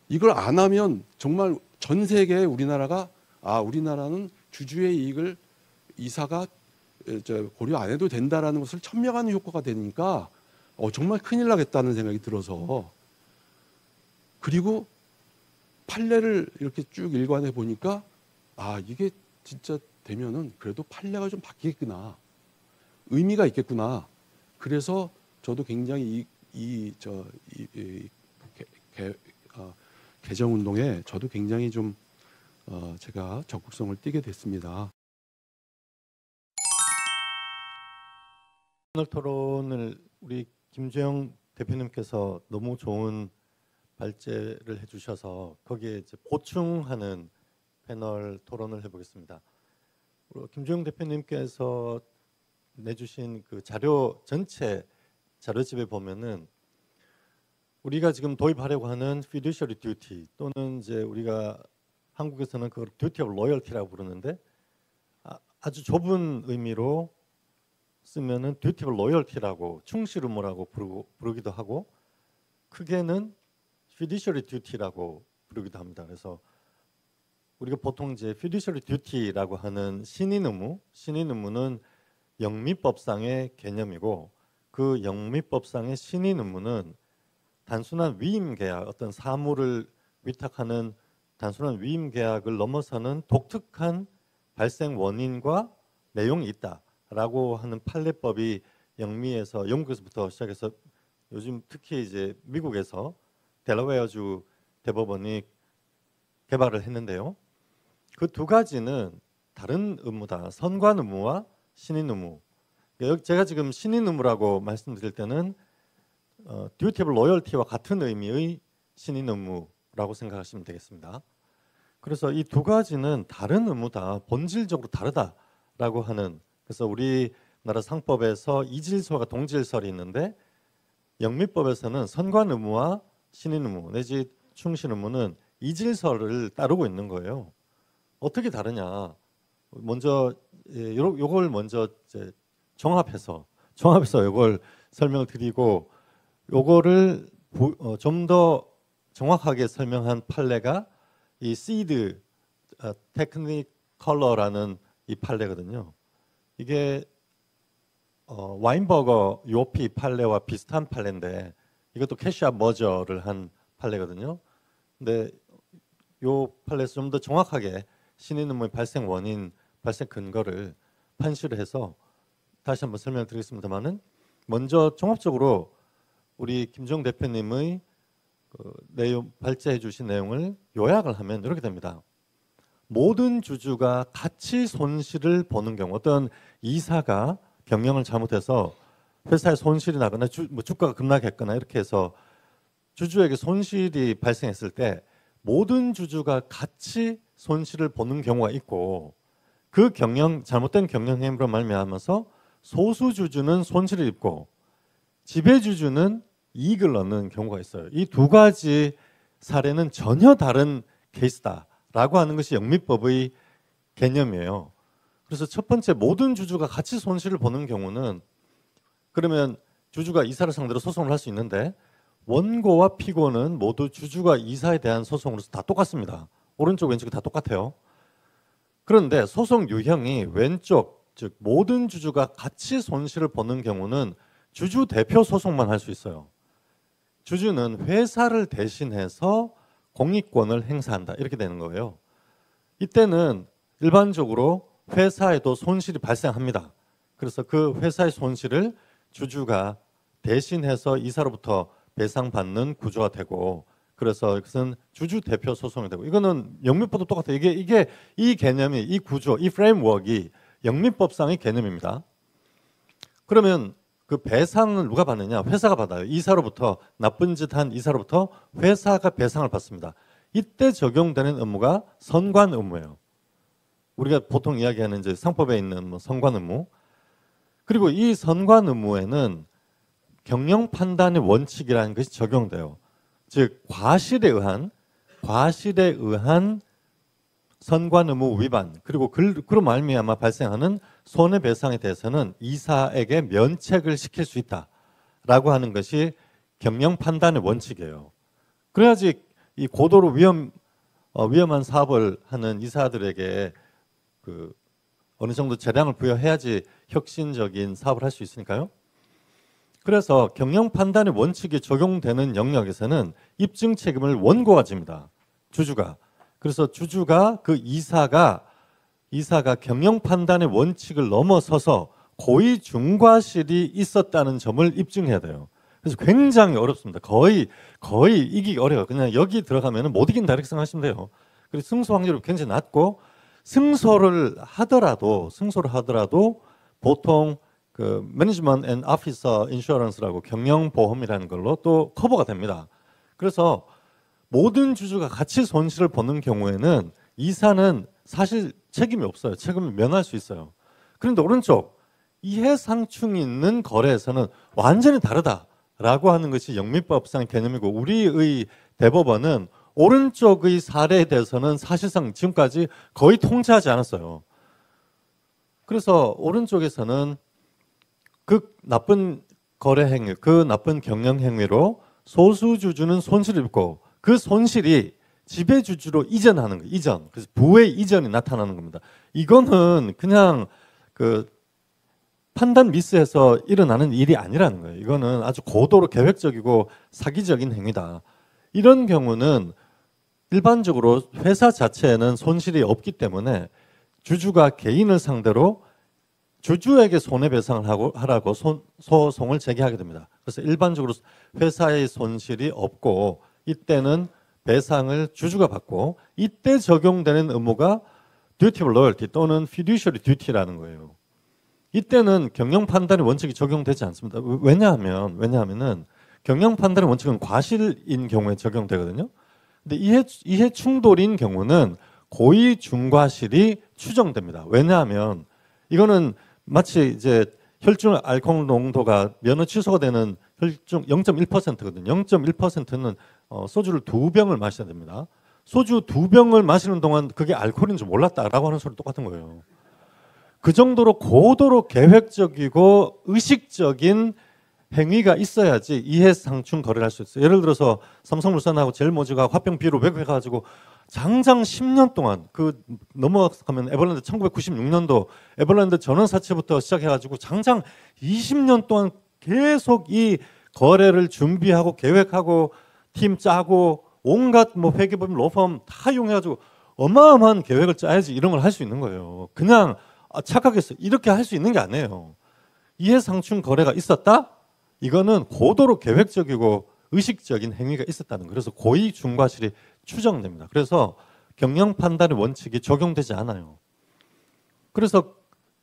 이걸 안 하면 정말 전 세계에 우리나라가 우리나라는 주주의 이익을 이사가 고려 안 해도 된다라는 것을 천명하는 효과가 되니까 정말 큰일 나겠다는 생각이 들어서 그리고 판례를 이렇게 쭉 일관해 보니까 이게 진짜 되면은 그래도 판례가 좀 바뀌겠구나 의미가 있겠구나. 그래서 저도 굉장히 개정 운동에 저도 굉장히 좀 제가 적극성을 띠게 됐습니다. 오늘 토론을 우리 김주영 대표님께서 너무 좋은 발제를 해주셔서 거기에 이제 보충하는 패널 토론을 해보겠습니다. 김주영 대표님께서 내주신 그 자료 전체 자료집에 보면은 우리가 지금 도입하려고 하는 fiduciary duty 또는 이제 우리가 한국에서는 그걸 duty of loyalty라고 부르는데 아주 좁은 의미로 쓰면은 duty of loyalty라고 충실 의무라고 부르기도 하고 크게는 fiduciary duty라고 부르기도 합니다. 그래서 우리가 보통 이제 fiduciary duty라고 하는 신인 의무는 영미법상의 개념이고 그 영미법상의 신인 의무는 단순한 위임 계약, 어떤 사무를 위탁하는 단순한 위임 계약을 넘어서는 독특한 발생 원인과 내용이 있다라고 하는 판례법이 영미에서 영국에서부터 시작해서 요즘 특히 이제 미국에서 델러웨어주 대법원이 개발을 했는데요. 그 두 가지는 다른 의무다. 선관 의무와 신인 의무. 제가 지금 신인 의무라고 말씀드릴 때는 duty of loyalty와 같은 의미의 신인 의무라고 생각하시면 되겠습니다. 그래서 이 두 가지는 다른 의무다, 본질적으로 다르다라고 하는. 그래서 우리나라 상법에서 이질서가 동질설이 있는데 영미법에서는 선관 의무와 신인 의무 내지 충실 의무는 이질서를 따르고 있는 거예요. 어떻게 다르냐? 먼저 요걸 먼저 이제 종합해서 요걸 설명을 드리고 요거를 좀 더 정확하게 설명한 판례가 이 시드 테크니컬러라는 이 판례거든요. 이게 와인버거 요피 판례와 비슷한 판례인데 이것도 캐시압 머저를 한 판례거든요. 근데 요 판례에서 좀 더 정확하게 신인 의무의 발생 원인, 발생 근거를 판시를 해서 다시 한번 설명드리겠습니다만은 먼저 종합적으로 우리 김주영 대표님의 내용 발제해 주신 내용을 요약을 하면 이렇게 됩니다. 모든 주주가 가치 손실을 보는 경우 어떤 이사가 경영을 잘못해서 회사에 손실이 나거나 주가가 급락했거나 이렇게 해서 주주에게 손실이 발생했을 때 모든 주주가 같이 손실을 보는 경우가 있고 그 잘못된 경영 행위로 말미암아서 소수 주주는 손실을 입고 지배주주는 이익을 얻는 경우가 있어요. 이 두 가지 사례는 전혀 다른 케이스다라고 하는 것이 영미법의 개념이에요. 그래서 첫 번째 모든 주주가 같이 손실을 보는 경우는 그러면 주주가 이사를 상대로 소송을 할 수 있는데 원고와 피고는 모두 주주가 이사에 대한 소송으로서 다 똑같습니다. 오른쪽 왼쪽이 다 똑같아요. 그런데 소송 유형이 왼쪽, 즉 모든 주주가 같이 손실을 보는 경우는 주주 대표 소송만 할 수 있어요. 주주는 회사를 대신해서 공익권을 행사한다 이렇게 되는 거예요. 이때는 일반적으로 회사에도 손실이 발생합니다. 그래서 그 회사의 손실을 주주가 대신해서 이사로부터 배상받는 구조가 되고, 그래서 이것은 주주 대표 소송이 되고, 이거는 영미법도 똑같아요. 이게 이 개념이, 이 구조, 이 프레임워크가 영미법상의 개념입니다. 그러면 그 배상을 누가 받느냐? 회사가 받아요. 이사로부터, 나쁜 짓 한 이사로부터 회사가 배상을 받습니다. 이때 적용되는 의무가 선관 의무예요. 우리가 보통 이야기하는 이제 상법에 있는 뭐 선관 의무. 그리고 이 선관 의무에는 경영 판단의 원칙이라는 것이 적용돼요. 즉 과실에 의한 선관 의무 위반, 그리고 그로 말미암아 발생하는 손해배상에 대해서는 이사에게 면책을 시킬 수 있다라고 하는 것이 경영 판단의 원칙이에요. 그래야지 이 고도로 위험한 사업을 하는 이사들에게 그 어느 정도 재량을 부여해야지 혁신적인 사업을 할 수 있으니까요. 그래서 경영 판단의 원칙이 적용되는 영역에서는 입증 책임을 원고가 집니다. 주주가. 그래서 주주가 그 이사가 경영 판단의 원칙을 넘어서서 고의 중과실이 있었다는 점을 입증해야 돼요. 그래서 굉장히 어렵습니다. 거의 이기기 어려워요. 그냥 여기 들어가면 못 이긴다 이렇게 생각하시면 돼요. 그리고 승소 확률이 굉장히 낮고, 승소를 하더라도 보통 그 매니지먼트 앤 오피서 인슈어런스라고 경영 보험이라는 걸로 또 커버가 됩니다. 그래서 모든 주주가 같이 손실을 보는 경우에는 이사는 사실 책임이 없어요. 책임을 면할 수 있어요. 그런데 오른쪽 이해상충이 있는 거래에서는 완전히 다르다라고 하는 것이 영미법상 개념이고, 우리의 대법원은 오른쪽의 사례에 대해서는 사실상 지금까지 거의 통제하지 않았어요. 그래서 오른쪽에서는 그 나쁜 거래 행위, 그 나쁜 경영 행위로 소수 주주는 손실을 입고, 그 손실이 지배주주로 이전하는 거예요. 이전. 그래서 부의 이전이 나타나는 겁니다. 이거는 그냥 그 판단 미스에서 일어나는 일이 아니라는 거예요. 이거는 아주 고도로 계획적이고 사기적인 행위다. 이런 경우는 일반적으로 회사 자체에는 손실이 없기 때문에 주주가 개인을 상대로 주주에게 손해배상을 하라고 소송을 제기하게 됩니다. 그래서 일반적으로 회사의 손실이 없고, 이때는 배상을 주주가 받고, 이때 적용되는 의무가 duty of loyalty 또는 fiduciary duty라는 거예요. 이때는 경영 판단의 원칙이 적용되지 않습니다. 왜냐하면은 경영 판단의 원칙은 과실인 경우에 적용되거든요. 근데 이해 충돌인 경우는 고의 중과실이 추정됩니다. 왜냐하면 이거는 마치 이제 혈중 알코올 농도가 면허 취소가 되는 혈중 0.1%거든요. 0.1%는 소주를 2병을 마셔야 됩니다. 소주 2병을 마시는 동안 그게 알코올인 줄 몰랐다라고 하는 소리 똑같은 거예요. 그 정도로 고도로 계획적이고 의식적인 행위가 있어야지 이해상충 거래를 할 수 있어요. 예를 들어서 삼성물산하고 제일모직하고 화병 비로 외국해가지고 장장 10년 동안, 그 넘어가면 에버랜드 1996년도 에버랜드 전원 사채부터 시작해가지고 장장 20년 동안 계속 이 거래를 준비하고 계획하고 팀 짜고 온갖 뭐 회계법, 로펌 다 이용해가지고 어마어마한 계획을 짜야지 이런 걸 할 수 있는 거예요. 그냥 착각했어요. 이렇게 할 수 있는 게 아니에요. 이해상충 거래가 있었다? 이거는 고도로 계획적이고 의식적인 행위가 있었다는 거예요. 그래서 고의 중과실이 추정됩니다. 그래서 경영 판단의 원칙이 적용되지 않아요. 그래서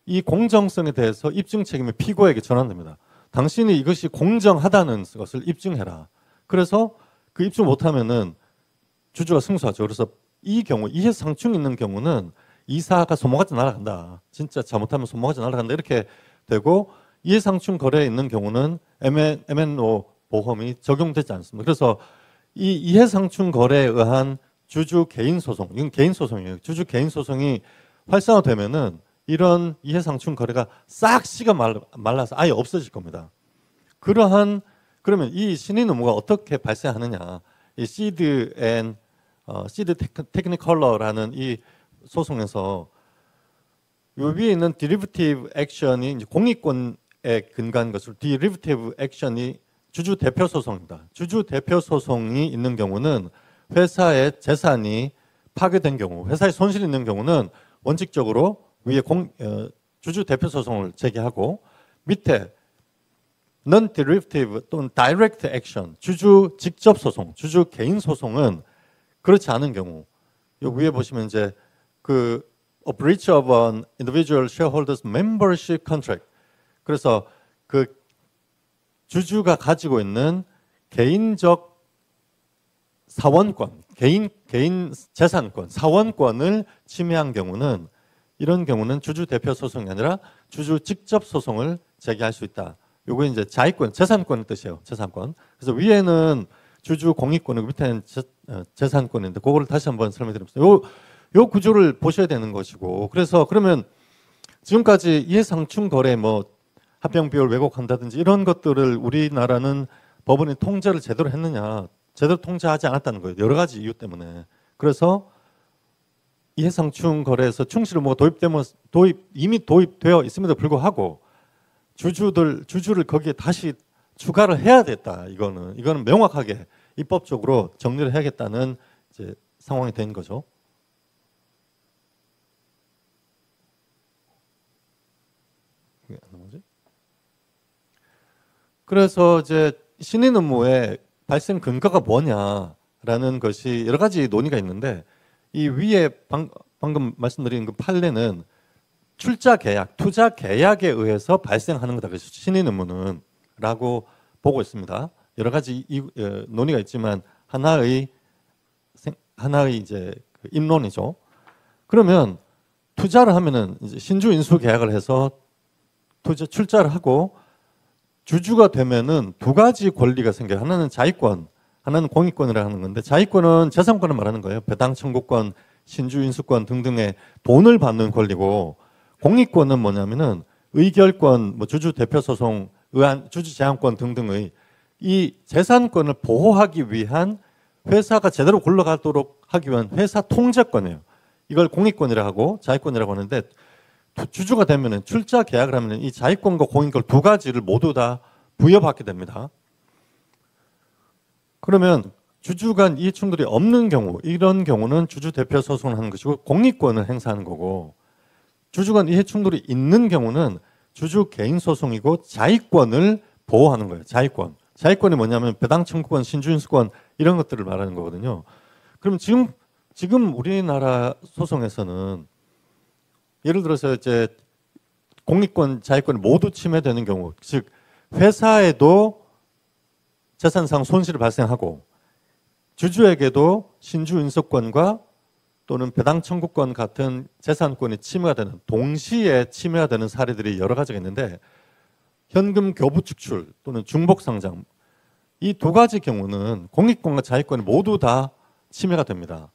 이 공정성에 대해서 입증 책임이 피고에게 전환됩니다. 당신이 이것이 공정하다는 것을 입증해라. 그래서 그 입증 못하면은 주주가 승소하죠. 그래서 이 경우 이해상충 있는 경우는 이사가 손모가지 날아간다. 진짜 잘못하면 손모가지 날아간다. 이렇게 되고, 이해상충 거래에 있는 경우는 M&O 보험이 적용되지 않습니다. 그래서 이 이해상충 거래에 의한 주주 개인 소송, 이건 개인 소송이에요. 주주 개인 소송이 활성화되면은 이런 이해상충 거래가 싹 씨가 말라서 아예 없어질 겁니다. 그러면 이 신인 의무가 어떻게 발생하느냐? 이 시드 앤 시드 테크니컬러라는 이 소송에서 요 위에 있는 derivative 액션이 이제 공익권에 근거한 것으로 derivative 액션이 주주 대표 소송입니다. 주주 대표 소송이 있는 경우는 회사의 재산이 파괴된 경우, 회사에 손실이 있는 경우는 원칙적으로 위에 주주 대표 소송을 제기하고 밑에 non-derivative 또는 direct action, 주주 직접 소송, 주주 개인 소송은 그렇지 않은 경우, 요 위에 보시면 이제 a breach of an individual shareholders membership contract. 그래서 그 주주가 가지고 있는 개인적 사원권, 개인 재산권, 사원권을 침해한 경우는 이런 경우는 주주 대표 소송이 아니라 주주 직접 소송을 제기할 수 있다. 요거 이제 자의권, 재산권의 뜻이에요. 재산권. 그래서 위에는 주주 공익권이고 밑에는 재산권인데 그거를 다시 한번 설명드리겠습니다. 요 구조를 보셔야 되는 것이고, 그래서 그러면 지금까지 이해상충 거래 뭐 합병 비율 왜곡한다든지 이런 것들을 우리나라는 법원이 통제를 제대로 했느냐? 제대로 통제하지 않았다는 거예요. 여러 가지 이유 때문에. 그래서 이해상충 거래에서 충실 의무가 이미 도입되어 있음에도 불구하고 주주를 거기에 다시 추가를 해야 됐다. 이거는 명확하게 입법적으로 정리를 해야겠다는 이제 상황이 된 거죠. 그래서 이제 신인 의무의 발생 근거가 뭐냐라는 것이 여러 가지 논의가 있는데, 이 위에 방금 말씀드린 그 판례는 출자 계약, 투자 계약에 의해서 발생하는 거다. 그래서 신인 의무는 라고 보고 있습니다. 여러 가지 논의가 있지만 하나의 이제 입론이죠. 그러면 투자를 하면은 이제 신주 인수 계약을 해서 출자를 하고 주주가 되면은 두 가지 권리가 생겨요. 하나는 자의권, 하나는 공익권이라고 하는 건데, 자의권은 재산권을 말하는 거예요. 배당 청구권, 신주 인수권 등등의 돈을 받는 권리고, 공익권은 뭐냐면은 의결권, 뭐 주주 대표 소송, 주주 제한권 등등의 이 재산권을 보호하기 위한, 회사가 제대로 굴러가도록 하기 위한 회사 통제권이에요. 이걸 공익권이라고 하고 자의권이라고 하는데, 주주가 되면은 출자 계약을 하면은 이 자의권과 공익권 두 가지를 모두 다 부여받게 됩니다. 그러면 주주 간 이해 충돌이 없는 경우, 이런 경우는 주주 대표 소송을 하는 것이고 공익권을 행사하는 거고, 주주 간 이해 충돌이 있는 경우는 주주 개인 소송이고 자의권을 보호하는 거예요. 자의권이 뭐냐면 배당 청구권, 신주인수권 이런 것들을 말하는 거거든요. 그럼 지금 우리나라 소송에서는 예를 들어서 이제 공익권, 자의권이 모두 침해되는 경우, 즉 회사에도 재산상 손실이 발생하고 주주에게도 신주 인수권과 또는 배당 청구권 같은 재산권이 침해가 되는, 동시에 침해가 되는 사례들이 여러 가지가 있는데, 현금 교부 축출 또는 중복 상장, 이 두 가지 경우는 공익권과 자의권이 모두 다 침해가 됩니다.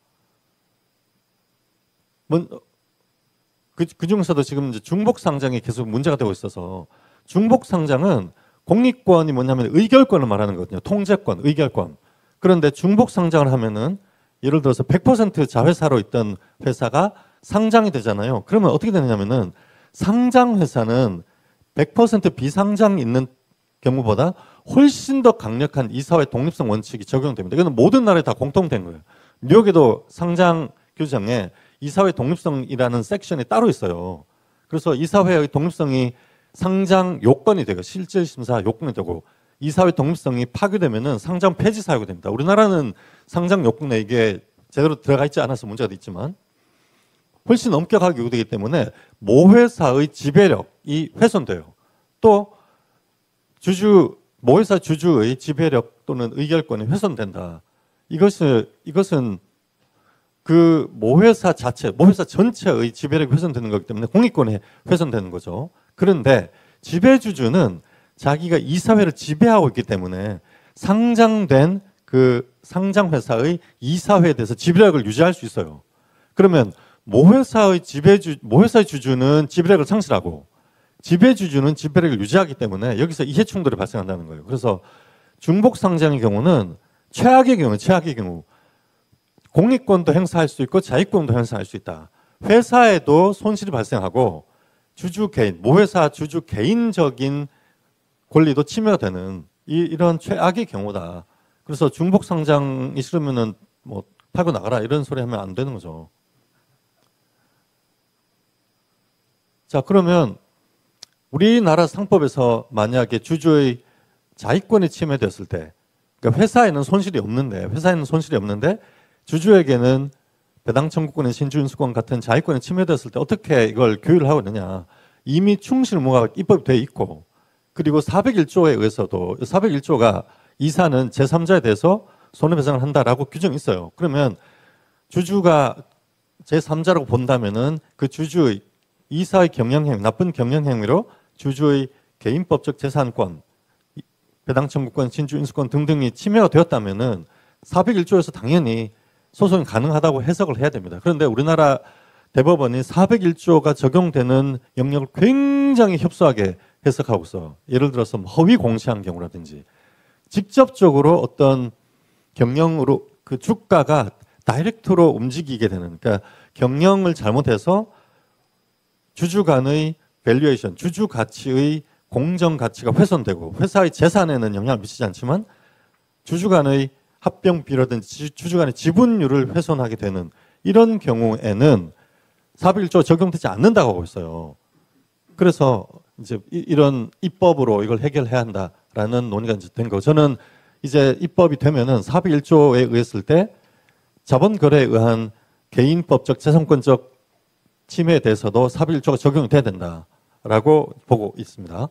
그 중에서도 지금 이제 중복 상장이 계속 문제가 되고 있어서, 중복 상장은 공익권이 뭐냐면 의결권을 말하는 거거든요. 통제권, 의결권. 그런데 중복 상장을 하면은 예를 들어서 100% 자회사로 있던 회사가 상장이 되잖아요. 그러면 어떻게 되느냐면은 상장 회사는 100% 비상장 있는 경우보다 훨씬 더 강력한 이사회 독립성 원칙이 적용됩니다. 이건 모든 나라에 다 공통된 거예요. 미국에도 상장 규정에 이사회 독립성이라는 섹션이 따로 있어요. 그래서 이사회의 독립성이 상장 요건이 되고 실질 심사 요건이 되고, 이사회 독립성이 파괴되면은 상장 폐지 사유가 됩니다. 우리나라는 상장 요건에 이게 제대로 들어가 있지 않아서 문제가 있지만 훨씬 엄격하게 요구되기 때문에 모회사의 지배력이 훼손돼요. 또 모회사 주주의 지배력 또는 의결권이 훼손된다. 이것은 그 모회사 전체의 지배력이 훼손되는 거기 때문에 공익권이 훼손되는 거죠. 그런데 지배주주는 자기가 이사회를 지배하고 있기 때문에 상장된 그 상장회사의 이사회에 대해서 지배력을 유지할 수 있어요. 그러면 모회사의 주주는 지배력을 상실하고 지배주주는 지배력을 유지하기 때문에 여기서 이해충돌이 발생한다는 거예요. 그래서 중복 상장의 경우는 최악의 경우 공익권도 행사할 수 있고 자익권도 행사할 수 있다. 회사에도 손실이 발생하고 주주 개인, 모회사 주주 개인적인 권리도 침해가 되는 이런 최악의 경우다. 그래서 중복 상장이 싫으면은 뭐 팔고 나가라 이런 소리 하면 안 되는 거죠. 자, 그러면 우리나라 상법에서 만약에 주주의 자익권이 침해됐을 때, 그러니까 회사에는 손실이 없는데 주주에게는 배당 청구권의 신주인수권 같은 자익권이 침해됐을 때 어떻게 이걸 규율을 하고 있느냐. 이미 충실 의무가 입법이 돼 있고, 그리고 401조에 의해서도 401조가 이사는 제3자에 대해서 손해배상을 한다라고 규정이 있어요. 그러면 주주가 제3자라고 본다면은 그 주주의 이사의 경영행위, 나쁜 경영행위로 주주의 개인법적 재산권, 배당 청구권, 신주인수권 등등이 침해가 되었다면은 401조에서 당연히 소송이 가능하다고 해석을 해야 됩니다. 그런데 우리나라 대법원이 401조가 적용되는 영역을 굉장히 협소하게 해석하고 있어. 예를 들어서 허위 공시한 경우라든지 직접적으로 어떤 경영으로 그 주가가 다이렉트로 움직이게 되는, 그러니까 경영을 잘못해서 주주 간의 밸류에이션, 주주 가치의 공정 가치가 훼손되고 회사의 재산에는 영향을 미치지 않지만 주주 간의 합병비라든지 주주 간의 지분율을 훼손하게 되는 이런 경우에는 401조 적용되지 않는다고 하고 있어요. 그래서 이제 이런 입법으로 이걸 해결해야 한다라는 논의가 이제 된 거. 저는 이제 입법이 되면은 401조에 의했을 때 자본거래에 의한 개인법적 재산권적 침해에 대해서도 401조가 적용이 돼야 된다라고 보고 있습니다.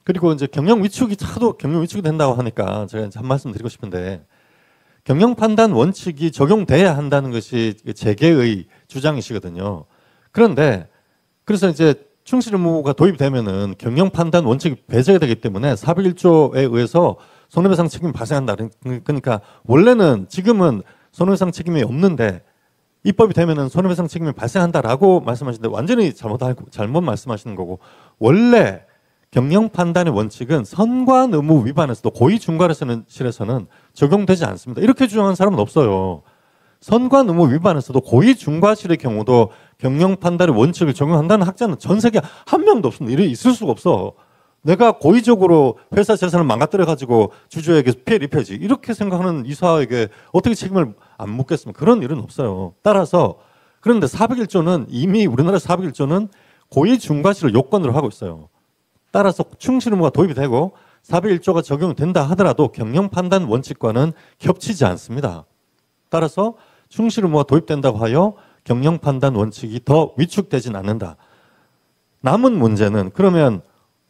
그리고 이제 경영 위축이 된다고 하니까 제가 이제 한 말씀 드리고 싶은데, 경영 판단 원칙이 적용돼야 한다는 것이 재계의 주장이시거든요. 그런데 그래서 이제 충실 의무가 도입되면은 경영 판단 원칙이 배제가 되기 때문에 401조에 의해서 손해배상 책임이 발생한다. 그러니까 원래는 지금은 손해배상 책임이 없는데 입법이 되면은 손해배상 책임이 발생한다라고 말씀하시는데 완전히 잘못 말씀하시는 거고, 원래 경영 판단의 원칙은 선관 의무 위반에서도 고의 중과실에서는 적용되지 않습니다. 이렇게 주장하는 사람은 없어요. 선관 의무 위반에서도 고의 중과실의 경우도 경영 판단의 원칙을 적용한다는 학자는 전 세계 한 명도 없습니다. 이래 있을 수가 없어. 내가 고의적으로 회사 재산을 망가뜨려 가지고 주주에게 피해를 입혀야지, 이렇게 생각하는 이사에게 어떻게 책임을 안 묻겠습니까? 그런 일은 없어요. 따라서 그런데 401조는 이미 우리나라 401조는 고의 중과실을 요건으로 하고 있어요. 따라서 충실 의무가 도입이 되고 401조가 적용된다 하더라도 경영 판단 원칙과는 겹치지 않습니다. 따라서 충실 의무가 도입된다고 하여 경영 판단 원칙이 더 위축되진 않는다. 남은 문제는 그러면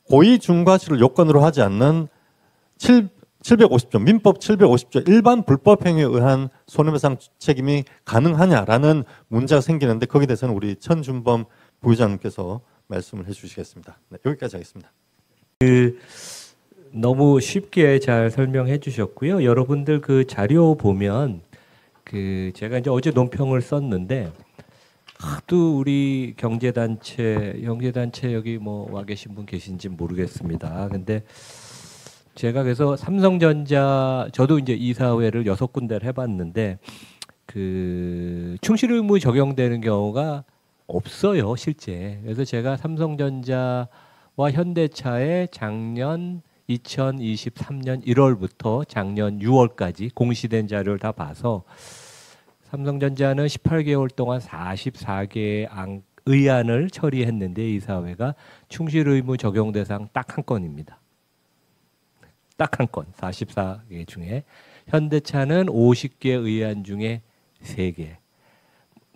고의 중과실을 요건으로 하지 않는 750조, 민법 750조 일반 불법 행위에 의한 손해배상 책임이 가능하냐라는 문제가 생기는데, 거기에 대해서는 우리 천준범 부의장님께서 말씀을 해주시겠습니다. 네, 여기까지 하겠습니다. 너무 쉽게 잘 설명해 주셨고요. 여러분들 그 자료 보면 제가 이제 어제 논평을 썼는데, 하도 우리 경제단체 여기 뭐 와 계신 분 계신지 모르겠습니다. 근데 제가 그래서 삼성전자, 저도 이제 이사회를 6군데를 해봤는데 충실 의무 적용되는 경우가 없어요, 실제. 그래서 제가 삼성전자와 현대차의 작년 2023년 1월부터 작년 6월까지 공시된 자료를 다 봐서 삼성전자는 18개월 동안 44개의 의안을 처리했는데 이사회가 충실 의무 적용 대상 딱 한 건입니다. 딱 한 건, 44개 중에. 현대차는 50개 의안 중에 3개.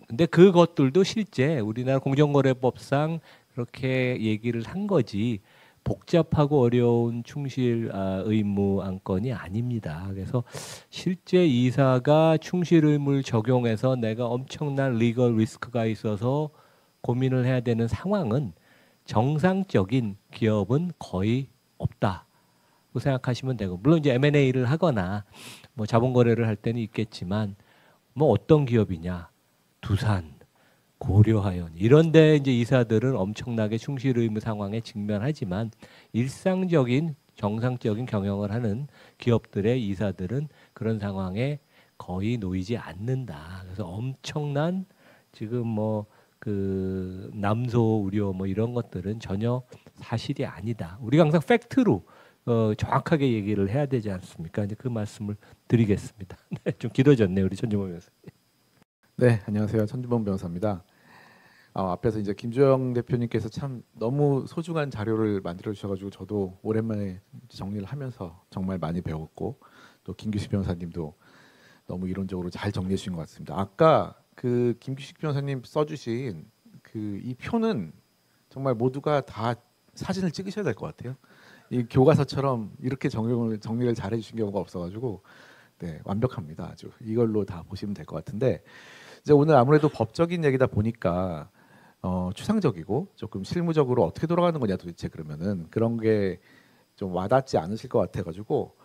근데 그것들도 실제 우리나라 공정거래법상 그렇게 얘기를 한 거지 복잡하고 어려운 충실 의무 안건이 아닙니다. 그래서 실제 이사가 충실 의무를 적용해서 내가 엄청난 리걸 리스크가 있어서 고민을 해야 되는 상황은 정상적인 기업은 거의 없다고 생각하시면 되고, 물론 이제 M&A를 하거나 뭐 자본거래를 할 때는 있겠지만, 뭐 어떤 기업이냐, 두산, 고려하연 이런데 이제 이사들은 엄청나게 충실 의무 상황에 직면하지만 일상적인 정상적인 경영을 하는 기업들의 이사들은 그런 상황에 거의 놓이지 않는다. 그래서 엄청난 지금 뭐 그 남소 우려 뭐 이런 것들은 전혀 사실이 아니다. 우리가 항상 팩트로 정확하게 얘기를 해야 되지 않습니까? 이제 그 말씀을 드리겠습니다. 네, 좀 길어졌네요, 우리 천주범 변호사. 네, 안녕하세요. 천주범 변호사입니다. 앞에서 이제 김주영 대표님께서 참 너무 소중한 자료를 만들어 주셔가지고 저도 오랜만에 정리를 하면서 정말 많이 배웠고 또 김규식 변호사님도 너무 이론적으로 잘 정리해 주신 것 같습니다. 아까 그 김규식 변호사님 써주신 그 이 표는 정말 모두가 다 사진을 찍으셔야 될 것 같아요. 이 교과서처럼 이렇게 정리를 잘 해주신 경우가 없어가지고 네, 완벽합니다. 아주 이걸로 다 보시면 될 것 같은데 이제 오늘 아무래도 법적인 얘기다 보니까 추상적이고 조금 실무적으로 어떻게 돌아가는 거냐 도대체 그러면은 그런 게 좀 와닿지 않으실 것 같아가지고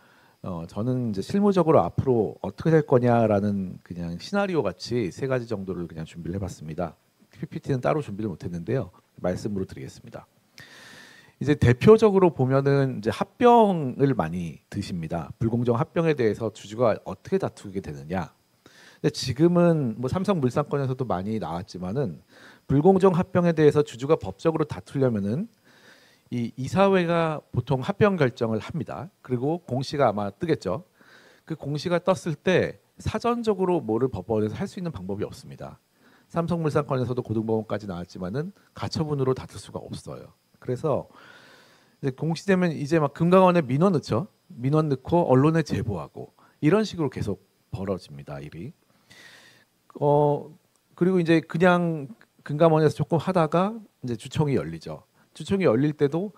저는 이제 실무적으로 앞으로 어떻게 될 거냐라는 그냥 시나리오 같이 세 가지 정도를 그냥 준비를 해봤습니다. PPT는 따로 준비를 못했는데요. 말씀으로 드리겠습니다. 이제 대표적으로 보면은 이제 합병을 많이 드십니다. 불공정 합병에 대해서 주주가 어떻게 다투게 되느냐. 근데 지금은 뭐 삼성물산건에서도 많이 나왔지만은 불공정 합병에 대해서 주주가 법적으로 다투려면은 이 이사회가 보통 합병 결정을 합니다. 그리고 공시가 아마 뜨겠죠. 그 공시가 떴을 때 사전적으로 뭐를 법원에서 할 수 있는 방법이 없습니다. 삼성물산건에서도 고등법원까지 나왔지만은 가처분으로 다툴 수가 없어요. 그래서 이제 공시되면 이제 막 금감원에 민원 넣죠. 민원 넣고 언론에 제보하고 이런 식으로 계속 벌어집니다. 일이. 그리고 이제 그냥 금감원에서 조금 하다가 이제 주총이 열리죠. 주총이 열릴 때도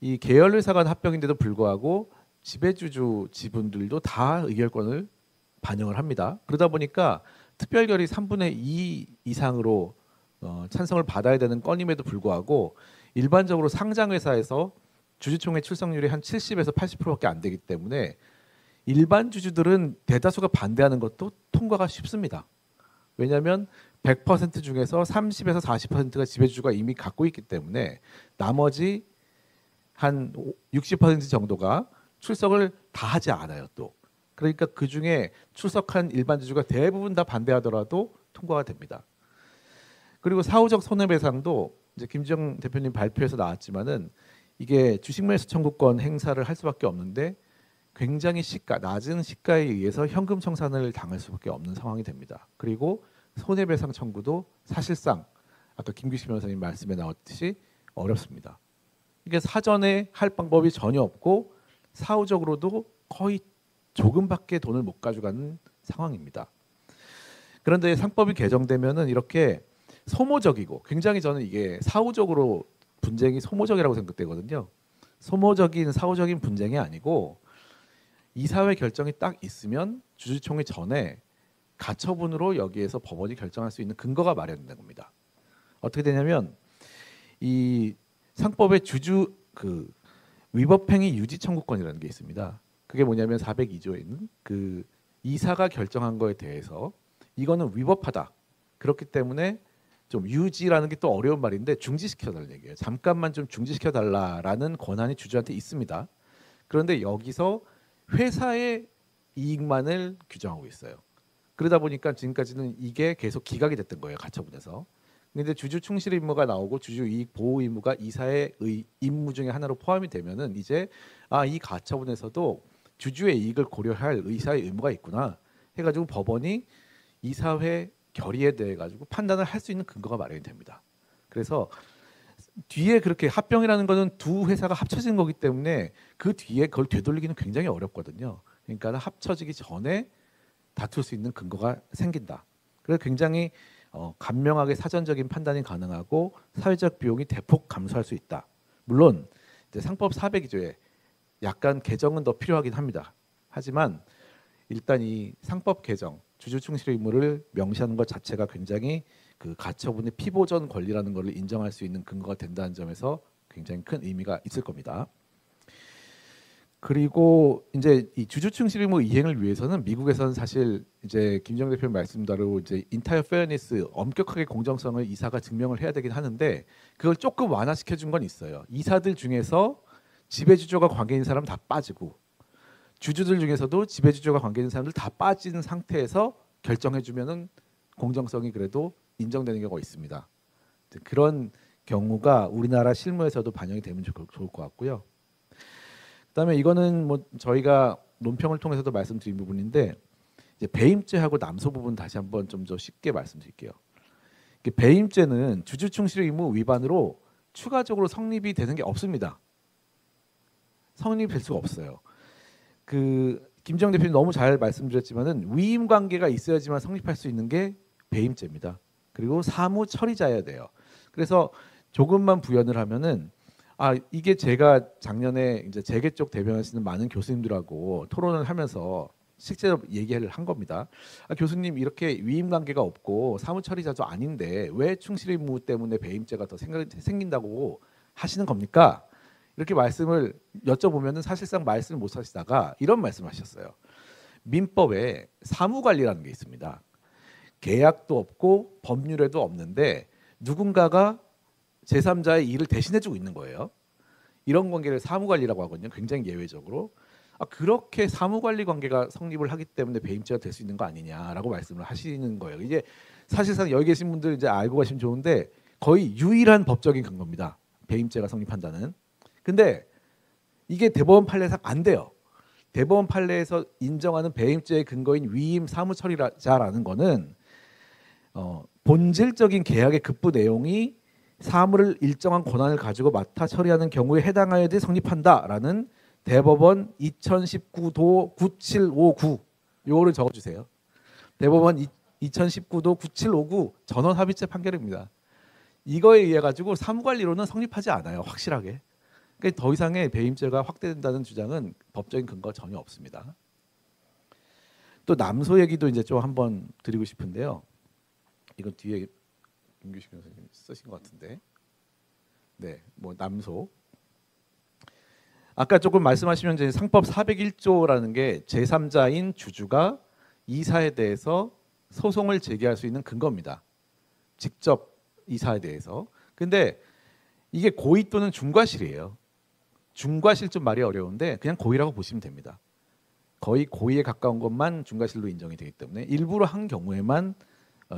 이 계열회사 간 합병인데도 불구하고 지배주주 지분들도 다 의결권을 반영을 합니다. 그러다 보니까 특별결의 3분의 2 이상으로 찬성을 받아야 되는 건임에도 불구하고 일반적으로 상장회사에서 주주총회 출석률이 한 70에서 80%밖에 안 되기 때문에 일반 주주들은 대다수가 반대하는 것도 통과가 쉽습니다. 왜냐하면 100% 중에서 30에서 40%가 지배주주가 이미 갖고 있기 때문에 나머지 한 60% 정도가 출석을 다 하지 않아요. 또 그러니까 그 중에 출석한 일반 주주가 대부분 다 반대하더라도 통과가 됩니다. 그리고 사후적 손해배상도 이제 김주영 대표님 발표에서 나왔지만은 이게 주식매수 청구권 행사를 할 수밖에 없는데 굉장히 낮은 시가에 의해서 현금 청산을 당할 수밖에 없는 상황이 됩니다. 그리고 손해배상 청구도 사실상 아까 김규식 변호사님 말씀에 나왔듯이 어렵습니다. 이게 사전에 할 방법이 전혀 없고 사후적으로도 거의 조금밖에 돈을 못 가져가는 상황입니다. 그런데 상법이 개정되면은 이렇게 소모적이고 굉장히 저는 이게 사후적으로 분쟁이 소모적이라고 생각되거든요. 소모적인 사후적인 분쟁이 아니고 이사회 결정이 딱 있으면 주주총회 전에 가처분으로 여기에서 법원이 결정할 수 있는 근거가 마련된 겁니다. 어떻게 되냐면 이 상법의 주주 그 위법행위 유지 청구권이라는 게 있습니다. 그게 뭐냐면 402조에 있는 그 이사가 결정한 거에 대해서 이거는 위법하다. 그렇기 때문에 좀 유지라는 게 또 어려운 말인데 중지시켜달라는 얘기예요. 잠깐만 좀 중지시켜달라라는 권한이 주주한테 있습니다. 그런데 여기서 회사의 이익만을 규정하고 있어요. 그러다 보니까 지금까지는 이게 계속 기각이 됐던 거예요. 가처분에서. 그런데 주주 충실 의무가 나오고 주주 이익 보호 의무가 이사의 임무 중에 하나로 포함이 되면은 이제 이 가처분에서도 주주의 이익을 고려할 의사의 의무가 있구나 해가지고 법원이 이사회 결의에 대해 가지고 판단을 할 수 있는 근거가 마련이 됩니다. 그래서 뒤에 그렇게 합병이라는 거는 두 회사가 합쳐진 거기 때문에 그 뒤에 그걸 되돌리기는 굉장히 어렵거든요. 그러니까 합쳐지기 전에 다툴 수 있는 근거가 생긴다. 그래서 굉장히 간명하게 사전적인 판단이 가능하고 사회적 비용이 대폭 감소할 수 있다. 물론 이제 상법 402조에 약간 개정은 더 필요하긴 합니다. 하지만 일단 이 상법 개정, 주주 충실 의무를 명시하는 것 자체가 굉장히 그 가처분의 피보전 권리라는 것을 인정할 수 있는 근거가 된다는 점에서 굉장히 큰 의미가 있을 겁니다. 그리고 이제 이 주주 충실 의무 이행을 위해서는 미국에서는 사실 이제 김정 대표 말씀대로 이제 인타이어 페어니스 엄격하게 공정성을 이사가 증명을 해야 되긴 하는데 그걸 조금 완화시켜 준 건 있어요. 이사들 중에서 지배주주가 관계인 사람 다 빠지고 주주들 중에서도 지배주주와 관계있는 사람들 다 빠진 상태에서 결정해주면은 공정성이 그래도 인정되는 경우가 있습니다. 그런 경우가 우리나라 실무에서도 반영이 되면 좋을 것 같고요. 그다음에 이거는 뭐 저희가 논평을 통해서도 말씀드린 부분인데 이제 배임죄하고 남소 부분 다시 한번 좀 더 쉽게 말씀드릴게요. 배임죄는 주주 충실 의무 위반으로 추가적으로 성립이 되는 게 없습니다. 성립될 수가 없어요. 그 김정 대표님 너무 잘 말씀드렸지만은 위임 관계가 있어야지만 성립할 수 있는 게 배임죄입니다. 그리고 사무 처리자여야 돼요. 그래서 조금만 부연을 하면은 이게 제가 작년에 이제 재계 쪽 대변하시는 많은 교수님들하고 토론을 하면서 실제로 얘기를 한 겁니다. 교수님 이렇게 위임 관계가 없고 사무 처리자도 아닌데 왜 충실 의무 때문에 배임죄가 더 생긴다고 하시는 겁니까? 이렇게 말씀을 여쭤보면은 사실상 말씀을 못 하시다가 이런 말씀을 하셨어요. 민법에 사무관리라는 게 있습니다. 계약도 없고 법률에도 없는데 누군가가 제3자의 일을 대신해주고 있는 거예요. 이런 관계를 사무관리라고 하거든요. 굉장히 예외적으로. 그렇게 사무관리 관계가 성립을 하기 때문에 배임죄가 될 수 있는 거 아니냐라고 말씀을 하시는 거예요. 이게 사실상 여기 계신 분들 이제 알고 가시면 좋은데 거의 유일한 법적인 근거입니다. 배임죄가 성립한다는. 근데 이게 대법원 판례상 안 돼요. 대법원 판례에서 인정하는 배임죄의 근거인 위임 사무처리자라는 거는 본질적인 계약의 급부 내용이 사무를 일정한 권한을 가지고 맡아 처리하는 경우에 해당하여야 성립한다라는 대법원 2019도 9759 요거를 적어주세요. 대법원 2019도 9759 전원 합의체 판결입니다. 이거에 의해 가지고 사무관리로는 성립하지 않아요. 확실하게. 그러니까 더 이상의 배임죄가 확대된다는 주장은 법적인 근거가 전혀 없습니다. 또 남소 얘기도 이제 좀 한번 드리고 싶은데요. 이건 뒤에 김규식 변호사님 쓰신 것 같은데, 네, 뭐 남소. 아까 조금 말씀하시면 이제 상법 401조라는 게 제3자인 주주가 이사에 대해서 소송을 제기할 수 있는 근거입니다. 직접 이사에 대해서. 근데 이게 고의 또는 중과실이에요. 중과실 좀 말이 어려운데 그냥 고의라고 보시면 됩니다. 거의 고의에 가까운 것만 중과실로 인정이 되기 때문에 일부러 한 경우에만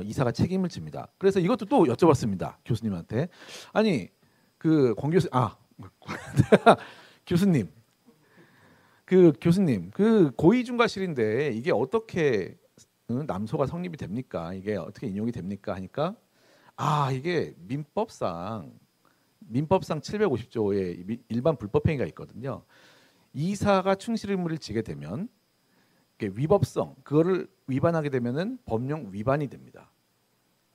이사가 책임을 집니다. 그래서 이것도 또 여쭤봤습니다. 교수님한테. 아니 그 권 교수 교수님 그 고의 중과실인데 이게 어떻게 남소가 성립이 됩니까? 이게 어떻게 인용이 됩니까? 하니까 이게 민법상 750조에 일반 불법행위가 있거든요. 이사가 충실 의무를 지게 되면 위법성 그거를 위반하게 되면은 법령 위반이 됩니다.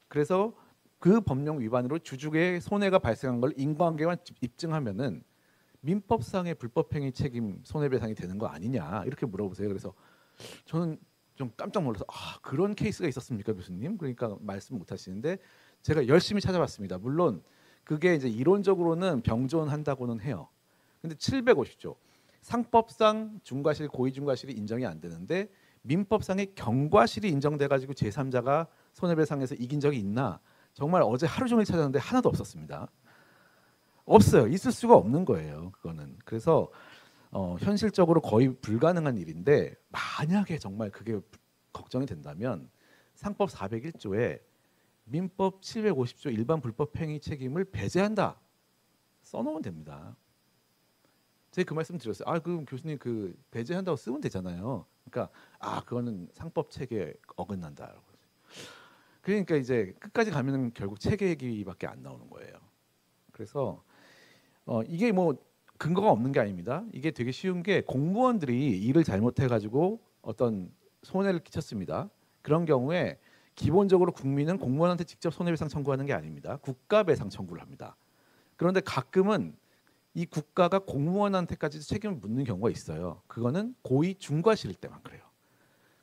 그래서 그 법령 위반으로 주주의 손해가 발생한 걸 인과관계만 입증하면은 민법상의 불법행위 책임 손해배상이 되는 거 아니냐 이렇게 물어보세요. 그래서 저는 좀 깜짝 놀라서 그런 케이스가 있었습니까 교수님? 그러니까 말씀 못 하시는데 제가 열심히 찾아봤습니다. 물론 그게 이제 이론적으로는 병존한다고는 해요. 근데 750조 상법상 중과실 고의 중과실이 인정이 안 되는데 민법상의 경과실이 인정돼 가지고 제3자가 손해배상에서 이긴 적이 있나? 정말 어제 하루 종일 찾았는데 하나도 없었습니다. 없어요. 있을 수가 없는 거예요. 그거는. 그래서 현실적으로 거의 불가능한 일인데 만약에 정말 그게 걱정이 된다면 상법 401조에 민법 750조 일반 불법행위 책임을 배제한다 써놓으면 됩니다. 제가 그 말씀 드렸어요. 그럼 교수님 그 배제한다고 쓰면 되잖아요. 그러니까 그거는 상법 체계에 어긋난다. 그러니까 이제 끝까지 가면은 결국 체계 얘기밖에 안 나오는 거예요. 그래서 이게 뭐 근거가 없는 게 아닙니다. 이게 되게 쉬운 게 공무원들이 일을 잘못해가지고 어떤 손해를 끼쳤습니다. 그런 경우에 기본적으로 국민은 공무원한테 직접 손해배상 청구하는 게 아닙니다. 국가배상 청구를 합니다. 그런데 가끔은 이 국가가 공무원한테까지도 책임을 묻는 경우가 있어요. 그거는 고의 중과실일 때만 그래요.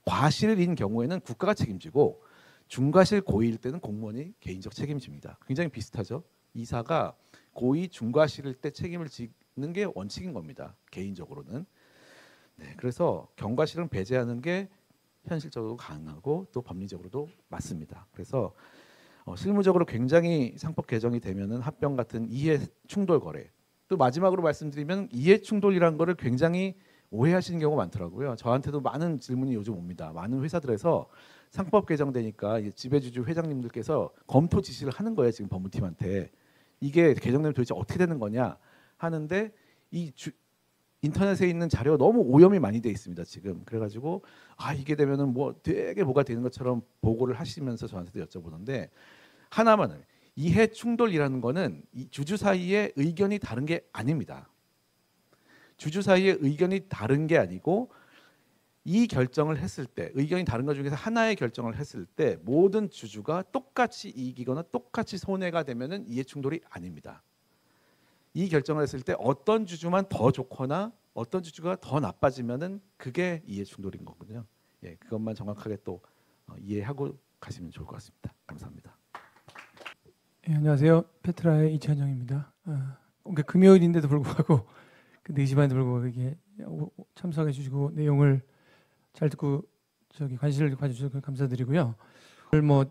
과실인 경우에는 국가가 책임지고 중과실 고의일 때는 공무원이 개인적 책임집니다. 굉장히 비슷하죠. 이사가 고의 중과실일 때 책임을 지는 게 원칙인 겁니다. 개인적으로는. 네, 그래서 경과실은 배제하는 게 현실적으로 가능하고 또 법리적으로도 맞습니다. 그래서 실무적으로 굉장히 상법 개정이 되면은 합병 같은 이해 충돌 거래. 또 마지막으로 말씀드리면 이해 충돌이라는 거를 굉장히 오해하시는 경우가 많더라고요. 저한테도 많은 질문이 요즘 옵니다. 많은 회사들에서 상법 개정되니까 이제 지배주주 회장님들께서 검토 지시를 하는 거예요. 지금 법무팀한테. 이게 개정되면 도대체 어떻게 되는 거냐 하는데 인터넷에 있는 자료가 너무 오염이 많이 돼 있습니다. 지금. 그래가지고 이게 되면은 뭐 되게 뭐가 되는 것처럼 보고를 하시면서 저한테도 여쭤보는데 하나만은 이해 충돌이라는 거는 이 주주 사이의 의견이 다른 게 아닙니다. 주주 사이의 의견이 다른 게 아니고 이 결정을 했을 때 의견이 다른 것 중에서 하나의 결정을 했을 때 모든 주주가 똑같이 이기거나 똑같이 손해가 되면은 이해 충돌이 아닙니다. 이 결정을 했을 때 어떤 주주만 더 좋거나 어떤 주주가 더 나빠지면은 그게 이해 충돌인 거거든요. 예, 그것만 정확하게 또 이해하고 가시면 좋을 것 같습니다. 감사합니다. 예, 안녕하세요. 페트라의 이찬영입니다. 그러니까 금요일인데도 불구하고 4시 반에도 불구하고 이게 참석해 주시고 내용을 잘 듣고 관심을 가져주셔서 감사드리고요. 오늘 뭐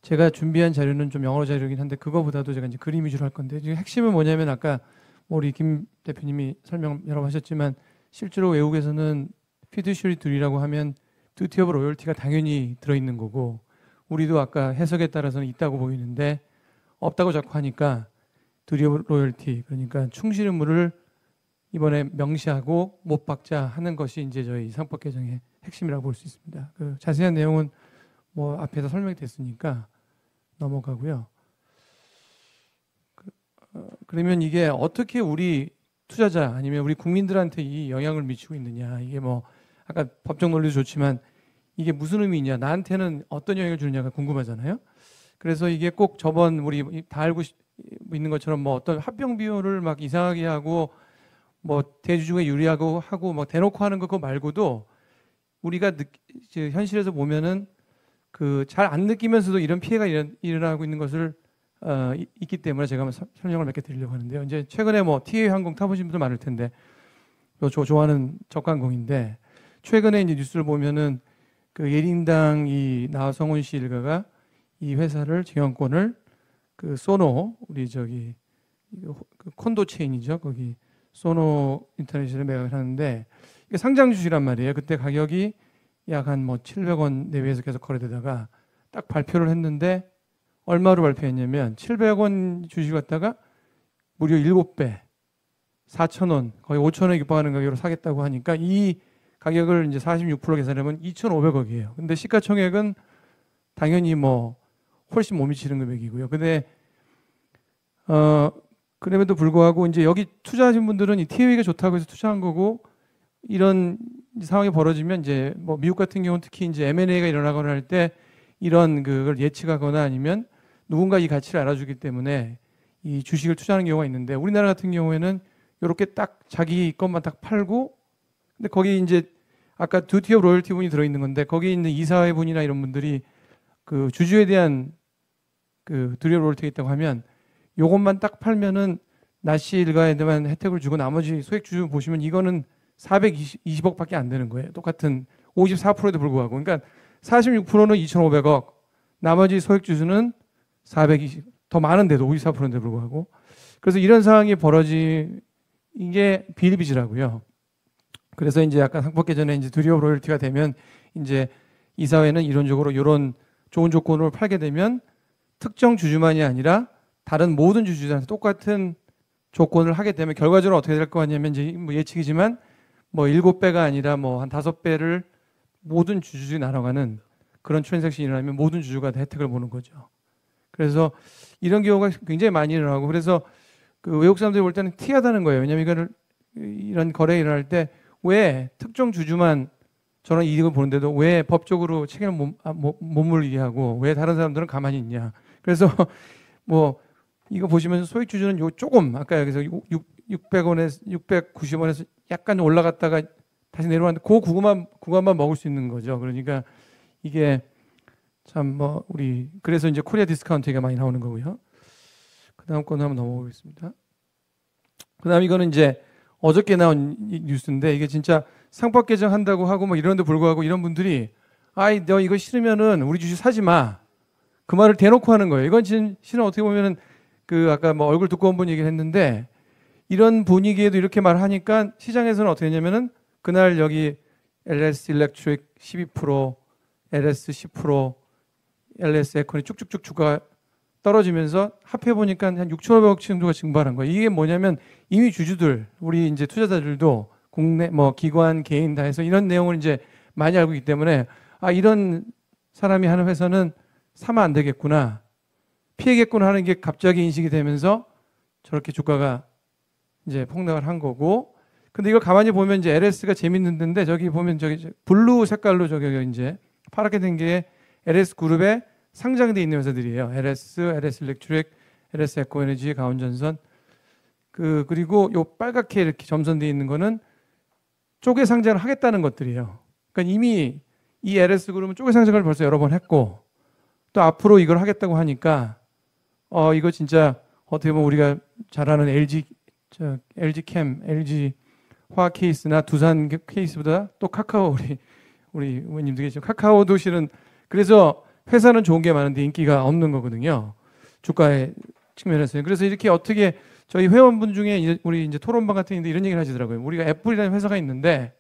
제가 준비한 자료는 좀 영어 자료이긴 한데 그거보다도 제가 이제 그림 위주로 할 건데 지금 핵심은 뭐냐면 아까 우리 김 대표님이 설명 여러 번 하셨지만 실제로 외국에서는 피듀셔리 듀리라고 하면 듀티 오브 로열티가 당연히 들어있는 거고 우리도 아까 해석에 따라서는 있다고 보이는데 없다고 자꾸 하니까 듀티 오브 로열티 그러니까 충실 의무를 이번에 명시하고 못 박자 하는 것이 이제 저희 상법 개정의 핵심이라고 볼 수 있습니다. 그 자세한 내용은 뭐 앞에서 설명이 됐으니까 넘어가고요. 그러면 이게 어떻게 우리 투자자 아니면 우리 국민들한테 이 영향을 미치고 있느냐 이게 뭐 아까 법적 논리도 좋지만 이게 무슨 의미냐 나한테는 어떤 영향을 주느냐가 궁금하잖아요. 그래서 이게 꼭 저번 우리 다 알고 있는 것처럼 뭐 어떤 합병 비율을 막 이상하게 하고 뭐 대주주가 유리하고 하고 뭐 대놓고 하는 거 말고도 우리가 현실에서 보면은 그 잘 안 느끼면서도 이런 피해가 일어나고 있는 것을 있기 때문에 제가 한번 설명을 몇 개 드리려고 하는데요. 이제 최근에 뭐 TA 항공 타보신 분들 많을 텐데 좋아하는 저가항공인데 최근에 이제 뉴스를 보면은 그 예린당 이 나성훈 씨 일가가 이 회사를 경영권을 그 소노 우리 그 콘도 체인이죠 거기 소노 인터내셔널 매각을 하는데 이게 상장 주식이란 말이에요. 그때 가격이 약 한 뭐 700원 내외에서 계속 거래되다가 딱 발표를 했는데 얼마로 발표했냐면 700원 주식 갖다가 무려 7배 4,000원 거의 5,000원에 육박하는 가격으로 사겠다고 하니까 이 가격을 이제 46% 계산하면 2,500억이에요. 근데 시가총액은 당연히 뭐 훨씬 못 미치는 금액이고요. 근데 그럼에도 불구하고 이제 여기 투자하신 분들은 이 TA가 좋다고 해서 투자한 거고 이런 상황이 벌어지면 이제 뭐 미국 같은 경우는 특히 이제 M&A가 일어나거나 할 때 이런 그걸 예측하거나 아니면 누군가 이 가치를 알아주기 때문에 이 주식을 투자하는 경우가 있는데 우리나라 같은 경우에는 이렇게 딱 자기 것만 딱 팔고 근데 거기 이제 아까 듀티 오브 로열티 분이 들어있는 건데 거기 있는 이사회 분이나 이런 분들이 그 주주에 대한 그 듀티 오브 로열티가 있다고 하면 요것만 딱 팔면은 나씨 일가에만 혜택을 주고 나머지 소액 주주 보시면 이거는 420억밖에 안 되는 거예요. 똑같은 54%에도 불구하고. 그러니까 46%는 2,500억, 나머지 소액 주주는 420, 더 많은데도 54%인데 불구하고. 그래서 이런 상황이 벌어진 게 비일비재라고요. 그래서 이제 약간 상법 개정에 이제 듀티 오브 로열티가 되면 이제 이사회는 이론적으로 이런 좋은 조건으로 팔게 되면 특정 주주만이 아니라 다른 모든 주주들한테 똑같은 조건을 하게 되면 결과적으로 어떻게 될 거 같냐면 이제 뭐 예측이지만 뭐 7배가 아니라 뭐 한 5배를 모든 주주들이 날아가는 그런 트랜잭션이 일어나면 모든 주주가 다 혜택을 보는 거죠. 그래서 이런 경우가 굉장히 많이 일어나고 그래서 그 외국 사람들이 볼 때는 특이하다는 거예요. 왜냐하면 이거를 이런 거래가 일어날 때 왜 특정 주주만 저런 이익을 보는데도 왜 법적으로 책임을 못 물게 하고 왜 다른 사람들은 가만히 있냐. 그래서 뭐 이거 보시면 소액 주주는 요 조금 아까 여기서 600원에서 690원에서 약간 올라갔다가 다시 내려왔는데 그 구간만 먹을 수 있는 거죠. 그러니까 이게 참 뭐 우리 그래서 이제 코리아 디스카운트가 많이 나오는 거고요. 그다음 거는 한번 넘어보겠습니다. 그다음 이거는 이제 어저께 나온 뉴스인데 이게 진짜 상법 개정한다고 하고 뭐 이런데 불구하고 이런 분들이 아이 너 이거 싫으면은 우리 주식 사지 마. 그 말을 대놓고 하는 거예요. 이건 실은 어떻게 보면은 그 아까 뭐 얼굴 두꺼운 분 얘기를 했는데 이런 분위기에도 이렇게 말하니까 시장에서는 어떻게 했냐면은 그날 여기 LS 일렉트릭 12%, LS 10%, LS 에코니 쭉쭉쭉 주가 떨어지면서 합해 보니까 한 6,500억 정도가 증발한 거예요. 이게 뭐냐면 이미 주주들, 우리 이제 투자자들도 국내 뭐 기관, 개인 다 해서 이런 내용을 이제 많이 알고 있기 때문에 아 이런 사람이 하는 회사는 사면 안 되겠구나, 피해겠구나 하는 게 갑자기 인식이 되면서 저렇게 주가가 이제 폭락을 한 거고. 근데 이걸 가만히 보면 이제 LS가 재밌는 데인데 저기 보면 저기 블루 색깔로 저기 이제 파랗게 된 게 LS 그룹에 상장돼 있는 회사들이에요. LS, LS 일렉트릭, LS 에코에너지, 가온전선. 그리고 요 빨갛게 이렇게 점선돼 있는 거는 쪼개 상장을 하겠다는 것들이에요. 그러니까 이미 이 LS 그룹은 쪼개 상장을 벌써 여러 번 했고 또 앞으로 이걸 하겠다고 하니까 이거 진짜 어떻게 보면 우리가 잘 아는 LG 캠, LG 화학 케이스나 두산 케이스보다 또 카카오 우리 의원님도 계시죠. 카카오도 실은 그래서 회사는 좋은 게 많은데 인기가 없는 거거든요. 주가의 측면에서는. 그래서 이렇게 어떻게 저희 회원분 중에 우리 이제 토론방 같은 데인데 이런 얘기를 하시더라고요. 우리가 애플이라는 회사가 있는데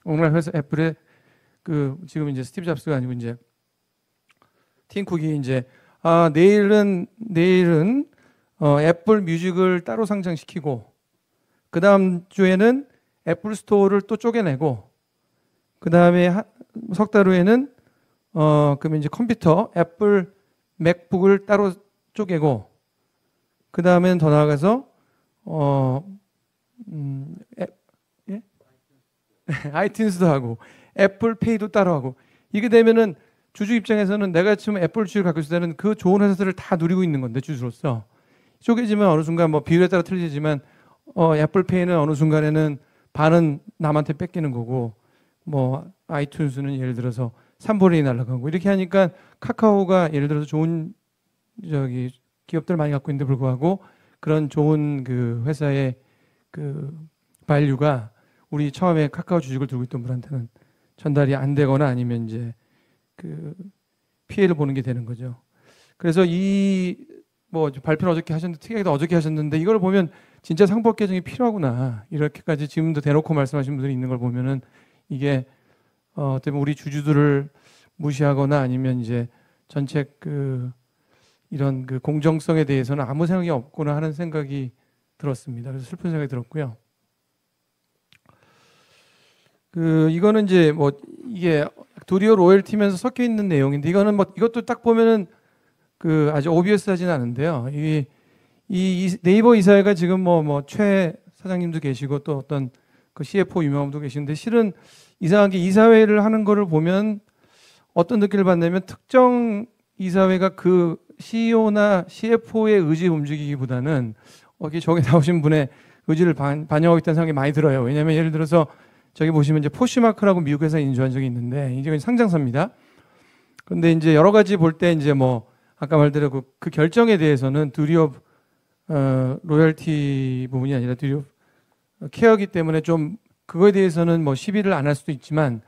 오늘 회사 애플에 지금 이제 스티브 잡스가 아니고 이제 팀 쿡이 이제 내일은 애플 뮤직을 따로 상장시키고 그 다음 주에는 애플 스토어를 또 쪼개내고 그 다음에 석 달 후에는 그러면 이제 컴퓨터 애플 맥북을 따로 쪼개고 그 다음에는 더 나아가서 예? 아이튠즈도 하고 애플 페이도 따로 하고 이게 되면은 주주 입장에서는 내가 지금 애플 주식을 갖고 있을 때는 그 좋은 회사들을 다 누리고 있는 건데 주주로서 쪼개지면 어느 순간 뭐 비율에 따라 틀리지만 애플페이는 어느 순간에는 반은 남한테 뺏기는 거고 뭐 아이튠즈는 예를 들어서 3분의 2 날아가고 이렇게 하니까 카카오가 예를 들어서 좋은 기업들 많이 갖고 있는데 불구하고 그런 좋은 그 회사의 그 밸류가 우리 처음에 카카오 주식을 들고 있던 분한테는 전달이 안 되거나 아니면 이제 그 피해를 보는 게 되는 거죠. 그래서 뭐 발표를 어저께 하셨는데 특이하게도 어저께 하셨는데 이걸 보면 진짜 상법 개정이 필요하구나 이렇게까지 지금도 대놓고 말씀하신 분들이 있는 걸 보면은 이게 어떻게 보면 우리 주주들을 무시하거나 아니면 이제 전체 이런 공정성에 대해서는 아무 생각이 없구나 하는 생각이 들었습니다. 그래서 슬픈 생각이 들었고요. 이거는 이제 뭐 이게 도리어 로열티면서 섞여 있는 내용인데 이거는 뭐 이것도 딱 보면은 아주 오비어스하진 않은데요. 이 네이버 이사회가 지금 뭐 최 사장님도 계시고 또 어떤 그 CFO 유명한 분도 계시는데 실은 이상하게 이사회를 하는 거를 보면 어떤 느낌을 받냐면 특정 이사회가 그 CEO나 CFO의 의지 움직이기보다는 저기 나오신 분의 의지를 반영하고 있다는 생각이 많이 들어요. 왜냐하면 예를 들어서 저기 보시면 이제 포슈마크라고 미국 회사 인수한 적이 있는데 이게 상장사입니다. 그런데 이제 여러 가지 볼 때 이제 뭐 아까 말대로 그 결정에 대해서는 두리업 로열티 부분이 아니라 두리업 케어기 때문에 좀 그거에 대해서는 뭐 시비를 안 할 수도 있지만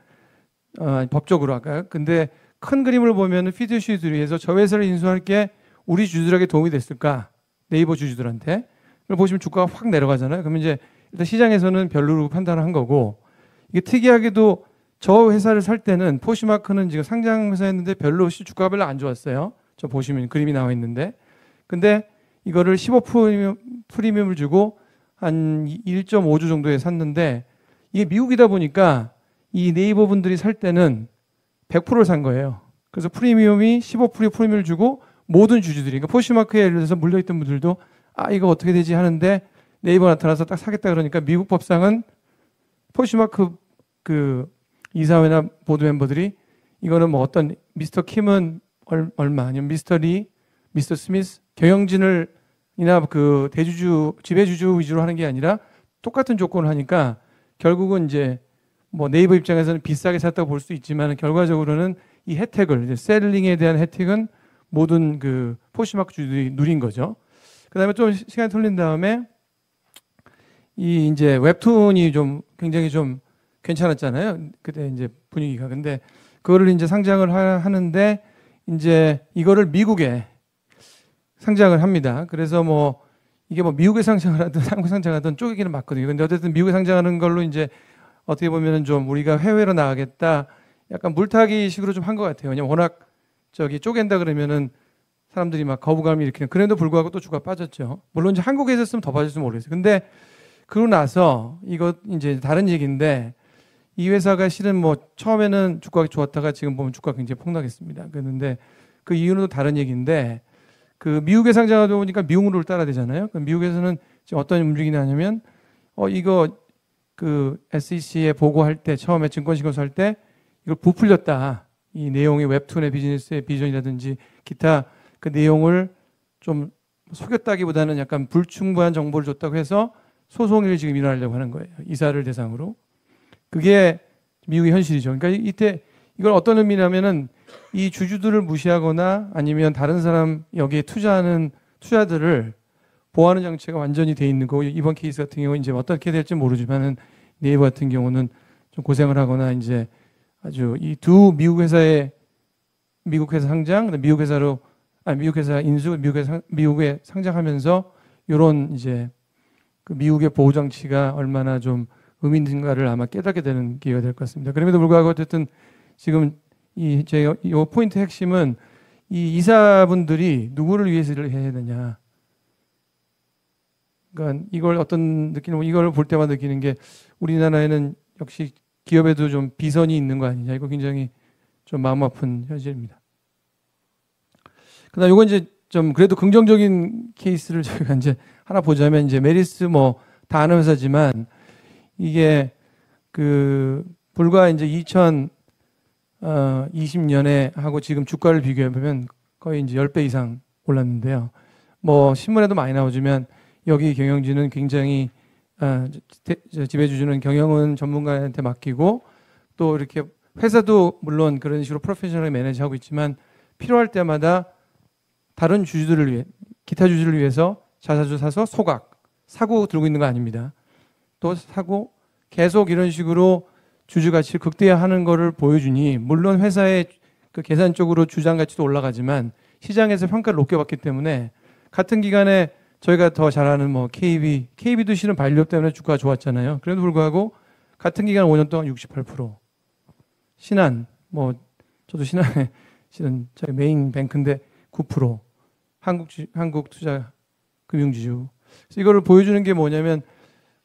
법적으로 아까 근데 큰 그림을 보면은 피듀시들위해서 저 회사를 인수할 게 우리 주주들에게 도움이 됐을까? 네이버 주주들한테. 그걸 보시면 주가가 확 내려가잖아요. 그러면 이제 일단 시장에서는 별로로 판단을 한 거고 이게 특이하게도 저 회사를 살 때는 포시마크는 지금 상장 회사였는데 주가가 별로 안 좋았어요. 저 보시면 그림이 나와 있는데 근데 이거를 15% 프리미엄을 주고 한 1.5주 정도에 샀는데 이게 미국이다 보니까 이 네이버 분들이 살 때는 100%를 산 거예요. 그래서 프리미엄이 15% 프리미엄을 주고 모든 주주들이 그러니까 포시마크에 예를 들어서 물려있던 분들도 이거 어떻게 되지 하는데 네이버 나타나서 딱 사겠다 그러니까 미국 법상은 포시마크 이사회나 보드 멤버들이 이거는 뭐 어떤 미스터 킴은 얼마 아니면 미스터 리, 미스터 스미스 경영진이나 대주주 지배주주 위주로 하는 게 아니라 똑같은 조건을 하니까 결국은 이제 뭐 네이버 입장에서는 비싸게 샀다고 볼 수 있지만 결과적으로는 이 혜택을 이제 셀링에 대한 혜택은 모든 포시마크 주주들이 누린 거죠. 그다음에 좀 시간이 틀린 다음에 이 이제 웹툰이 좀 굉장히 좀 괜찮았잖아요. 그때 이제 분위기가 근데 그거를 이제 상장을 하는데 이제 이거를 미국에 상장을 합니다. 그래서 뭐 이게 뭐 미국에 상장을 하든 한국에 상장하든 쪼개기는 맞거든요. 근데 어쨌든 미국에 상장하는 걸로 이제 어떻게 보면은 좀 우리가 해외로 나가겠다 약간 물타기 식으로 좀 한 것 같아요. 왜냐면 워낙 저기 쪼갠다 그러면은 사람들이 막 거부감을 일으키는. 그래도 불구하고 또 주가 빠졌죠. 물론 이제 한국에 있었으면 더 빠졌을지 모르겠어요. 근데 그러고 나서 이거 이제 다른 얘기인데 이 회사가 실은 뭐 처음에는 주가가 좋았다가 지금 보면 주가가 굉장히 폭락했습니다. 그런데 그 이유는 또 다른 얘기인데 그 미국에 상장하다 보니까 미국 룰을 따라야 되잖아요. 그 미국에서는 지금 어떤 움직임이 나냐면 이거 그 SEC에 보고할 때 처음에 증권신고서 할 때 이걸 부풀렸다. 이 내용이 웹툰의 비즈니스의 비전이라든지 기타 그 내용을 좀 속였다기보다는 약간 불충분한 정보를 줬다고 해서 소송을 지금 일어나려고 하는 거예요. 이사를 대상으로. 그게 미국의 현실이죠. 그러니까 이때 이걸 어떤 의미냐면은 이 주주들을 무시하거나 아니면 다른 사람 여기에 투자하는 투자들을 보호하는 장치가 완전히 돼 있는 거고 이번 케이스 같은 경우는 이제 어떻게 될지 모르지만은 네이버 같은 경우는 좀 고생을 하거나 이제 아주 이 두 미국 회사의 미국 회사 상장, 미국 회사로 미국 회사 인수, 미국에 상장하면서 이런 이제 그 미국의 보호 장치가 얼마나 좀 의미 있는가를 아마 깨닫게 되는 기회가 될 것 같습니다. 그럼에도 불구하고 어쨌든 지금 이 포인트 핵심은 이 이사분들이 누구를 위해서 일을 해야 되냐. 그러니까 이걸 어떤 느끼는 이걸 볼 때마다 느끼는 게 우리나라에는 역시 기업에도 좀 비선이 있는 거 아니냐. 이거 굉장히 좀 마음 아픈 현실입니다. 그다음 이건 이제 좀 그래도 긍정적인 케이스를 저희가 이제 하나 보자면 이제 메리스 뭐 다 아는 회사지만 이게 그 불과 이제 2020년에 하고 지금 주가를 비교해 보면 거의 이제 10배 이상 올랐는데요. 뭐 신문에도 많이 나오지만 여기 경영진은 굉장히 지배주주는 경영은 전문가한테 맡기고 또 이렇게 회사도 물론 그런 식으로 프로페셔널하게 매니지하고 있지만 필요할 때마다 다른 주주들을 위해 기타 주주를 위해서 자사주 사서 사고 들고 있는 거 아닙니다. 또 사고 계속 이런 식으로 주주 가치를 극대화하는 거를 보여주니 물론 회사의 그 계산적으로 주장 가치도 올라가지만 시장에서 평가를 높게 받기 때문에 같은 기간에 저희가 더 잘 아는 뭐 KB도 실은 반리업 때문에 주가가 좋았잖아요. 그래도 불구하고 같은 기간 5년 동안 68%. 신한 뭐 저도 신한에 실은 저희 메인 뱅크인데 9%. 한국투자 금융지주. 그래서 이거를 보여주는 게 뭐냐면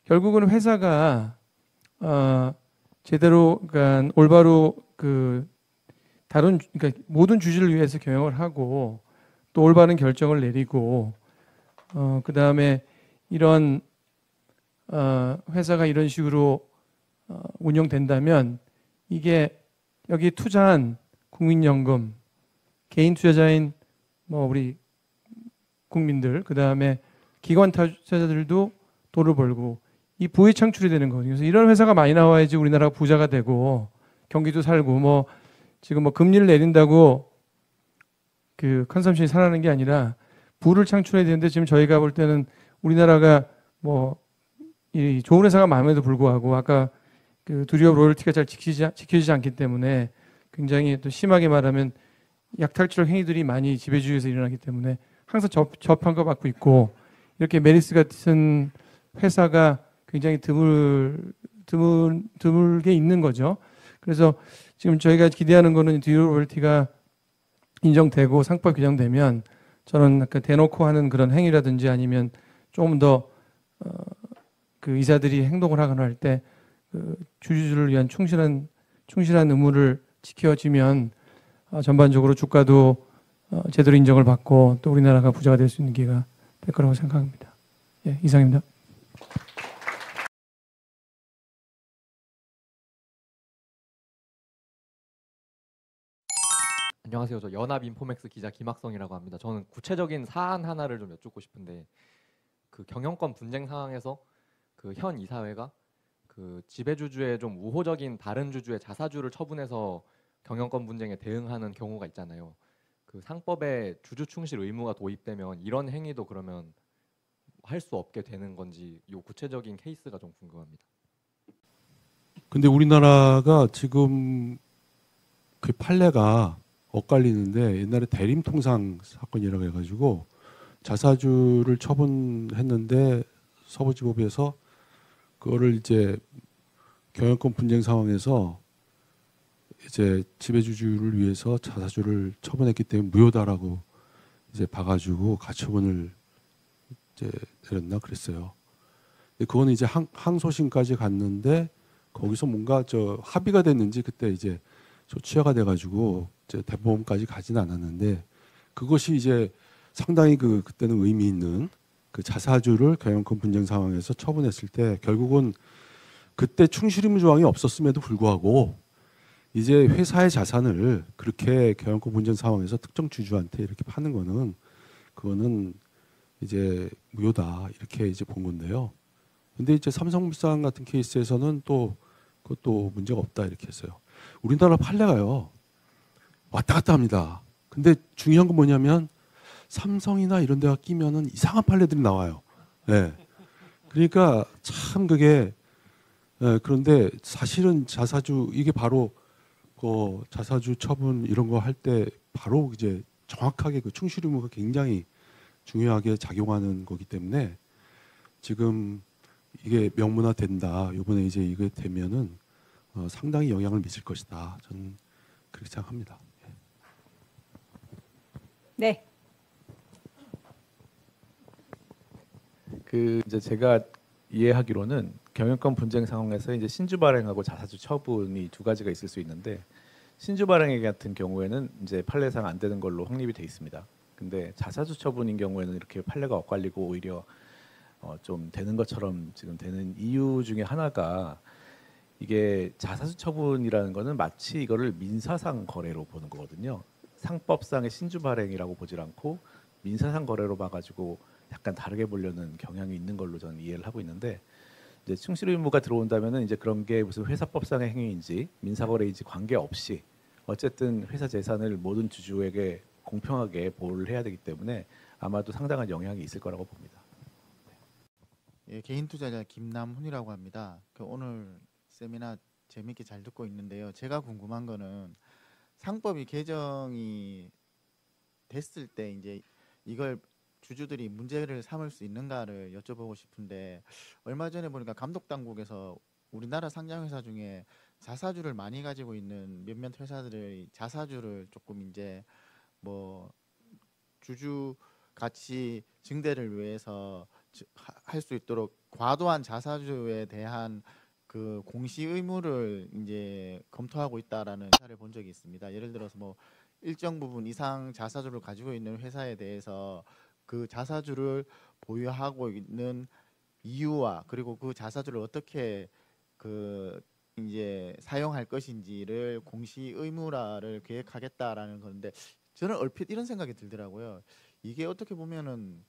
결국은 회사가 제대로 그러니까 올바로 그 다른 그러니까 모든 주주를 위해서 경영을 하고 또 올바른 결정을 내리고 그 다음에 이런 회사가 이런 식으로 운영된다면 이게 여기 투자한 국민연금, 개인 투자자인 뭐 우리 국민들, 그 다음에 기관 투자자들도 돈을 벌고 이 부의 창출이 되는 거거든요. 그래서 이런 회사가 많이 나와야지 우리나라가 부자가 되고 경기도 살고 뭐 지금 뭐 금리를 내린다고 그 컨섬션이 살아나는 게 아니라 부를 창출해야 되는데 지금 저희가 볼 때는 우리나라가 뭐 이 좋은 회사가 많음에도 불구하고 아까 그 두리업 로열티가 잘 지켜지지 않기 때문에 굉장히 또 심하게 말하면 약탈적 행위들이 많이 지배주의에서 일어나기 때문에 항상 저평가 받고 있고 이렇게 메리스 같은 회사가 굉장히 드물게 있는 거죠. 그래서 지금 저희가 기대하는 거는 두리업 로열티가 인정되고 상법 규정되면 저는 아까 대놓고 하는 그런 행위라든지 아니면 조금 더 그 이사들이 행동을 하거나 할 때 그 주주들을 위한 충실한 의무를 지켜지면 전반적으로 주가도 제대로 인정을 받고 또 우리나라가 부자가 될 수 있는 기회가 될 거라고 생각합니다. 예, 이상입니다. 안녕하세요. 저 연합인포맥스 기자 김학성이라고 합니다. 저는 구체적인 사안 하나를 좀 여쭙고 싶은데 그 경영권 분쟁 상황에서 그 현 이사회가 그 지배주주의 좀 우호적인 다른 주주의 자사주를 처분해서 경영권 분쟁에 대응하는 경우가 있잖아요. 그 상법에 주주 충실 의무가 도입되면 이런 행위도 그러면 할 수 없게 되는 건지 이 구체적인 케이스가 좀 궁금합니다. 근데 우리나라가 지금 그 판례가 엇갈리는데 옛날에 대림통상 사건이라고 해가지고 자사주를 처분했는데 서부지법에서 그거를 이제 경영권 분쟁 상황에서 이제 지배주주를 위해서 자사주를 처분했기 때문에 무효다라고 이제 봐가지고 가처분을 이제 내렸나 그랬어요. 근데 그거는 이제 항소심까지 갔는데 거기서 뭔가 합의가 됐는지 그때 이제 취하가 돼가지고 이제 대법원까지 가지는 않았는데 그것이 이제 상당히 그때는 의미 있는 그 자사주를 경영권 분쟁 상황에서 처분했을 때 결국은 그때 충실 의무 조항이 없었음에도 불구하고 이제 회사의 자산을 그렇게 경영권 분쟁 상황에서 특정 주주한테 이렇게 파는 거는 그거는 이제 무효다 이렇게 이제 본 건데요. 근데 이제 삼성물산 같은 케이스에서는 또 그것도 문제가 없다 이렇게 했어요. 우리나라 판례가요 왔다 갔다 합니다. 근데 중요한 건 뭐냐면 삼성이나 이런 데가 끼면은 이상한 판례들이 나와요. 네. 그러니까 참 그게 그런데 사실은 자사주 이게 바로 그 자사주 처분 이런 거 할 때 바로 이제 정확하게 그 충실 의무가 굉장히 중요하게 작용하는 거기 때문에 지금 이게 명문화 된다. 이번에 이제 이게 되면은 상당히 영향을 미칠 것이다. 저는 그렇게 생각합니다. 네. 그 이제 제가 이해하기로는 경영권 분쟁 상황에서 이제 신주 발행하고 자사주 처분이 두 가지가 있을 수 있는데 신주 발행 같은 경우에는 이제 판례상 안 되는 걸로 확립이 돼 있습니다. 근데 자사주 처분인 경우에는 이렇게 판례가 엇갈리고 오히려 좀 되는 것처럼 지금 되는 이유 중에 하나가 이게 자사주 처분이라는 거는 마치 이거를 민사상 거래로 보는 거거든요. 상법상의 신주 발행이라고 보질 않고 민사상 거래로 봐가지고 약간 다르게 보려는 경향이 있는 걸로 저는 이해를 하고 있는데 이제 충실 의무가 들어온다면은 이제 그런 게 무슨 회사법상의 행위인지 민사거래인지 관계없이 어쨌든 회사 재산을 모든 주주에게 공평하게 보호를 해야 되기 때문에 아마도 상당한 영향이 있을 거라고 봅니다. 예, 개인 투자자 김남훈이라고 합니다. 오늘 세미나 재밌게 잘 듣고 있는데요. 제가 궁금한 거는 상법이 개정이 됐을 때 이제 이걸 주주들이 문제를 삼을 수 있는가를 여쭤보고 싶은데 얼마 전에 보니까 감독당국에서 우리나라 상장회사 중에 자사주를 많이 가지고 있는 몇몇 회사들의 자사주를 조금 이제 뭐 주주 가치 증대를 위해서 할 수 있도록 과도한 자사주에 대한 그 공시 의무를 이제 검토하고 있다라는 사례를 본 적이 있습니다. 예를 들어서 뭐 일정 부분 이상 자사주를 가지고 있는 회사에 대해서 그 자사주를 보유하고 있는 이유와 그리고 그 자사주를 어떻게 그 이제 사용할 것인지를 공시 의무화를 계획하겠다라는 건데 저는 얼핏 이런 생각이 들더라고요. 이게 어떻게 보면은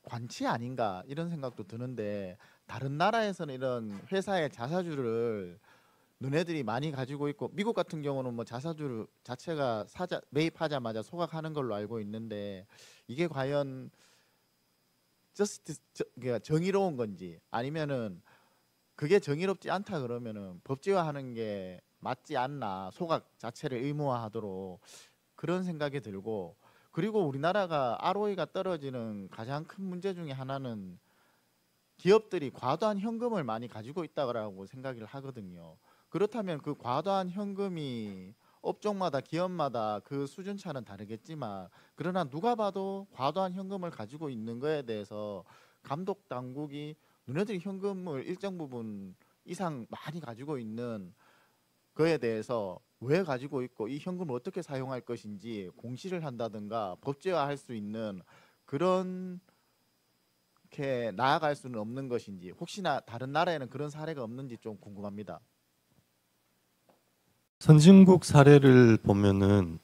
관치 아닌가 이런 생각도 드는데 다른 나라에서는 이런 회사의 자사주를 너네들이 많이 가지고 있고 미국 같은 경우는 뭐 자사주 자체가 매입하자마자 소각하는 걸로 알고 있는데 이게 과연 정의로운 건지 아니면은 그게 정의롭지 않다 그러면은 법제화하는 게 맞지 않나 소각 자체를 의무화하도록 그런 생각이 들고 그리고 우리나라가 ROE가 떨어지는 가장 큰 문제 중에 하나는 기업들이 과도한 현금을 많이 가지고 있다고 생각을 하거든요. 그렇다면 그 과도한 현금이 업종마다 기업마다 그 수준차는 다르겠지만 그러나 누가 봐도 과도한 현금을 가지고 있는 거에 대해서 감독 당국이 너네들이 현금을 일정 부분 이상 많이 가지고 있는 거에 대해서 왜 가지고 있고 이 현금을 어떻게 사용할 것인지 공시를 한다든가 법제화할 수 있는 그런 게 나아갈 수는 없는 것인지 혹시나 다른 나라에는 그런 사례가 없는지 좀 궁금합니다. 선진국 사례를 보면은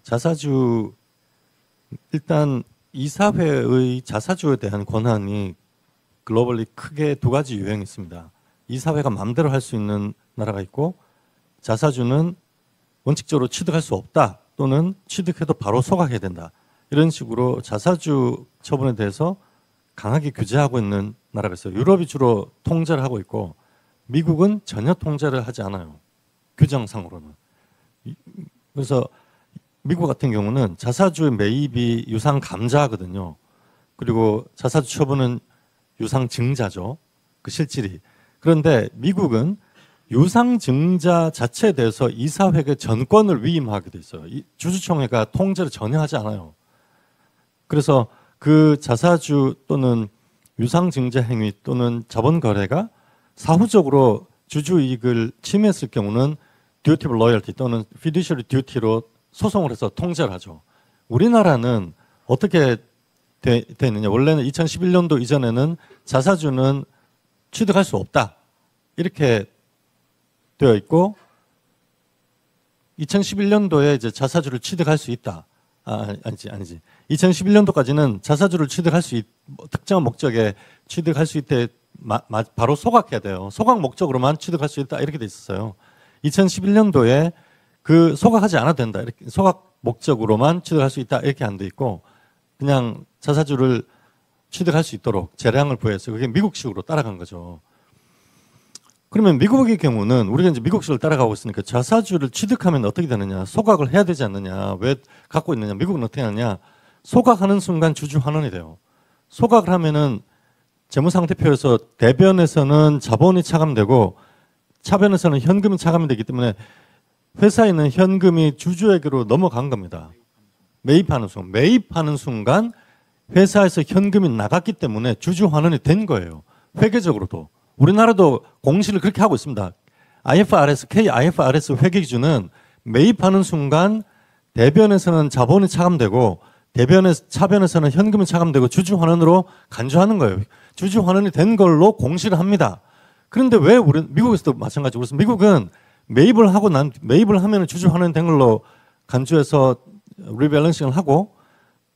자사주 일단 이사회의 자사주에 대한 권한이 글로벌리 크게 두 가지 유형이 있습니다. 이사회가 마음대로 할 수 있는 나라가 있고 자사주는 원칙적으로 취득할 수 없다 또는 취득해도 바로 소각해야 된다. 이런 식으로 자사주 처분에 대해서 강하게 규제하고 있는 나라가 있어요. 유럽이 주로 통제를 하고 있고 미국은 전혀 통제를 하지 않아요. 규정상으로는. 그래서 미국 같은 경우는 자사주의 매입이 유상 감자거든요. 그리고 자사주 처분은 유상 증자죠. 그 실질이. 그런데 미국은 유상증자 자체에 대해서 이사회의 전권을 위임하게 돼 있어요. 주주총회가 통제를 전혀 하지 않아요. 그래서 그 자사주 또는 유상증자 행위 또는 자본 거래가 사후적으로 주주 이익을 침해했을 경우는 듀티 오브 로열티 또는 피듀셔리 듀티로 소송을 해서 통제를 하죠. 우리나라는 어떻게 돼 있느냐? 원래는 2011년도 이전에는 자사주는 취득할 수 없다 이렇게 되어 있고 2011년도에 이제 자사주를 취득할 수 있다. 아니지. 2011년도까지는 자사주를 취득할 수 특정한 목적에 취득할 수 있대 바로 소각해야 돼요. 소각 목적으로만 취득할 수 있다 이렇게 돼 있었어요. 2011년도에 그 소각하지 않아도 된다. 이렇게 소각 목적으로만 취득할 수 있다 이렇게 안 돼 있고 그냥 자사주를 취득할 수 있도록 재량을 부여해서 그게 미국식으로 따라간 거죠. 그러면 미국의 경우는 우리가 이제 미국식을 따라가고 있으니까 자사주를 취득하면 어떻게 되느냐? 소각을 해야 되지 않느냐? 왜 갖고 있느냐? 미국은 어떻게 하느냐? 소각하는 순간 주주 환원이 돼요. 소각을 하면은 재무상태표에서 대변에서는 자본이 차감되고 차변에서는 현금이 차감이 되기 때문에 회사에 있는 현금이 주주에게로 넘어간 겁니다. 매입하는 순간 회사에서 현금이 나갔기 때문에 주주 환원이 된 거예요. 회계적으로도. 우리나라도 공시를 그렇게 하고 있습니다. IFRS 회계 기준은 매입하는 순간 대변에서는 자본이 차감되고 차변에서는 현금이 차감되고 주주 환원으로 간주하는 거예요. 주주 환원이 된 걸로 공시를 합니다. 그런데 왜 미국에서도 마찬가지고 그래서 미국은 매입을 하면 주주 환원이 된 걸로 간주해서 리밸런싱을 하고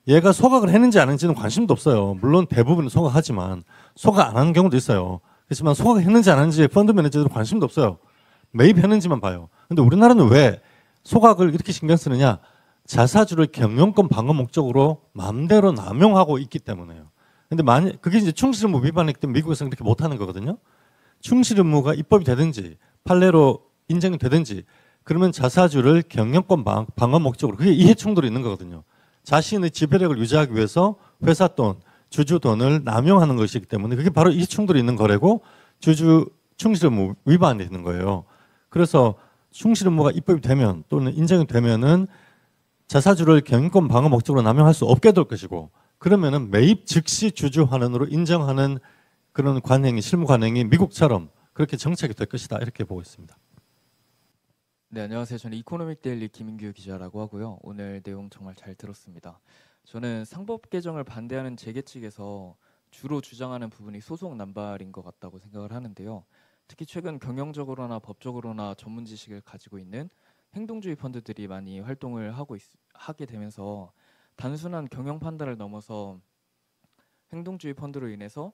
얘가 소각을 했는지 안 했는지는 관심도 없어요. 물론 대부분 소각하지만 소각 안 하는 경우도 있어요. 그렇지만 소각했는지 안 했는지 펀드 매니저들은 관심도 없어요. 매입했는지만 봐요. 근데 우리나라는 왜 소각을 이렇게 신경 쓰느냐? 자사주를 경영권 방어 목적으로 마음대로 남용하고 있기 때문에요. 근데 그게 이제 충실 의무 위반이기 때문에 미국에서는 그렇게 못하는 거거든요. 충실 의무가 입법이 되든지 판례로 인정이 되든지 그러면 자사주를 경영권 방어 목적으로 그게 이해 충돌이 있는 거거든요. 자신의 지배력을 유지하기 위해서 회사 돈, 주주 돈을 남용하는 것이기 때문에 그게 바로 이해 충돌이 있는 거래고 주주 충실 의무 위반이 되는 거예요. 그래서 충실 의무가 입법이 되면 또는 인정이 되면은 자사주를 경영권 방어 목적으로 남용할 수 없게 될 것이고 그러면은 매입 즉시 주주 환원으로 인정하는 그런 실무 관행이 미국처럼 그렇게 정책이 될 것이다 이렇게 보고 있습니다. 네, 안녕하세요. 저는 이코노믹 데일리 김인규 기자라고 하고요. 오늘 내용 정말 잘 들었습니다. 저는 상법 개정을 반대하는 재계 측에서 주로 주장하는 부분이 소송 남발인 것 같다고 생각을 하는데요. 특히 최근 경영적으로나 법적으로나 전문 지식을 가지고 있는 행동주의 펀드들이 많이 활동을 하게 되면서 단순한 경영 판단을 넘어서 행동주의 펀드로 인해서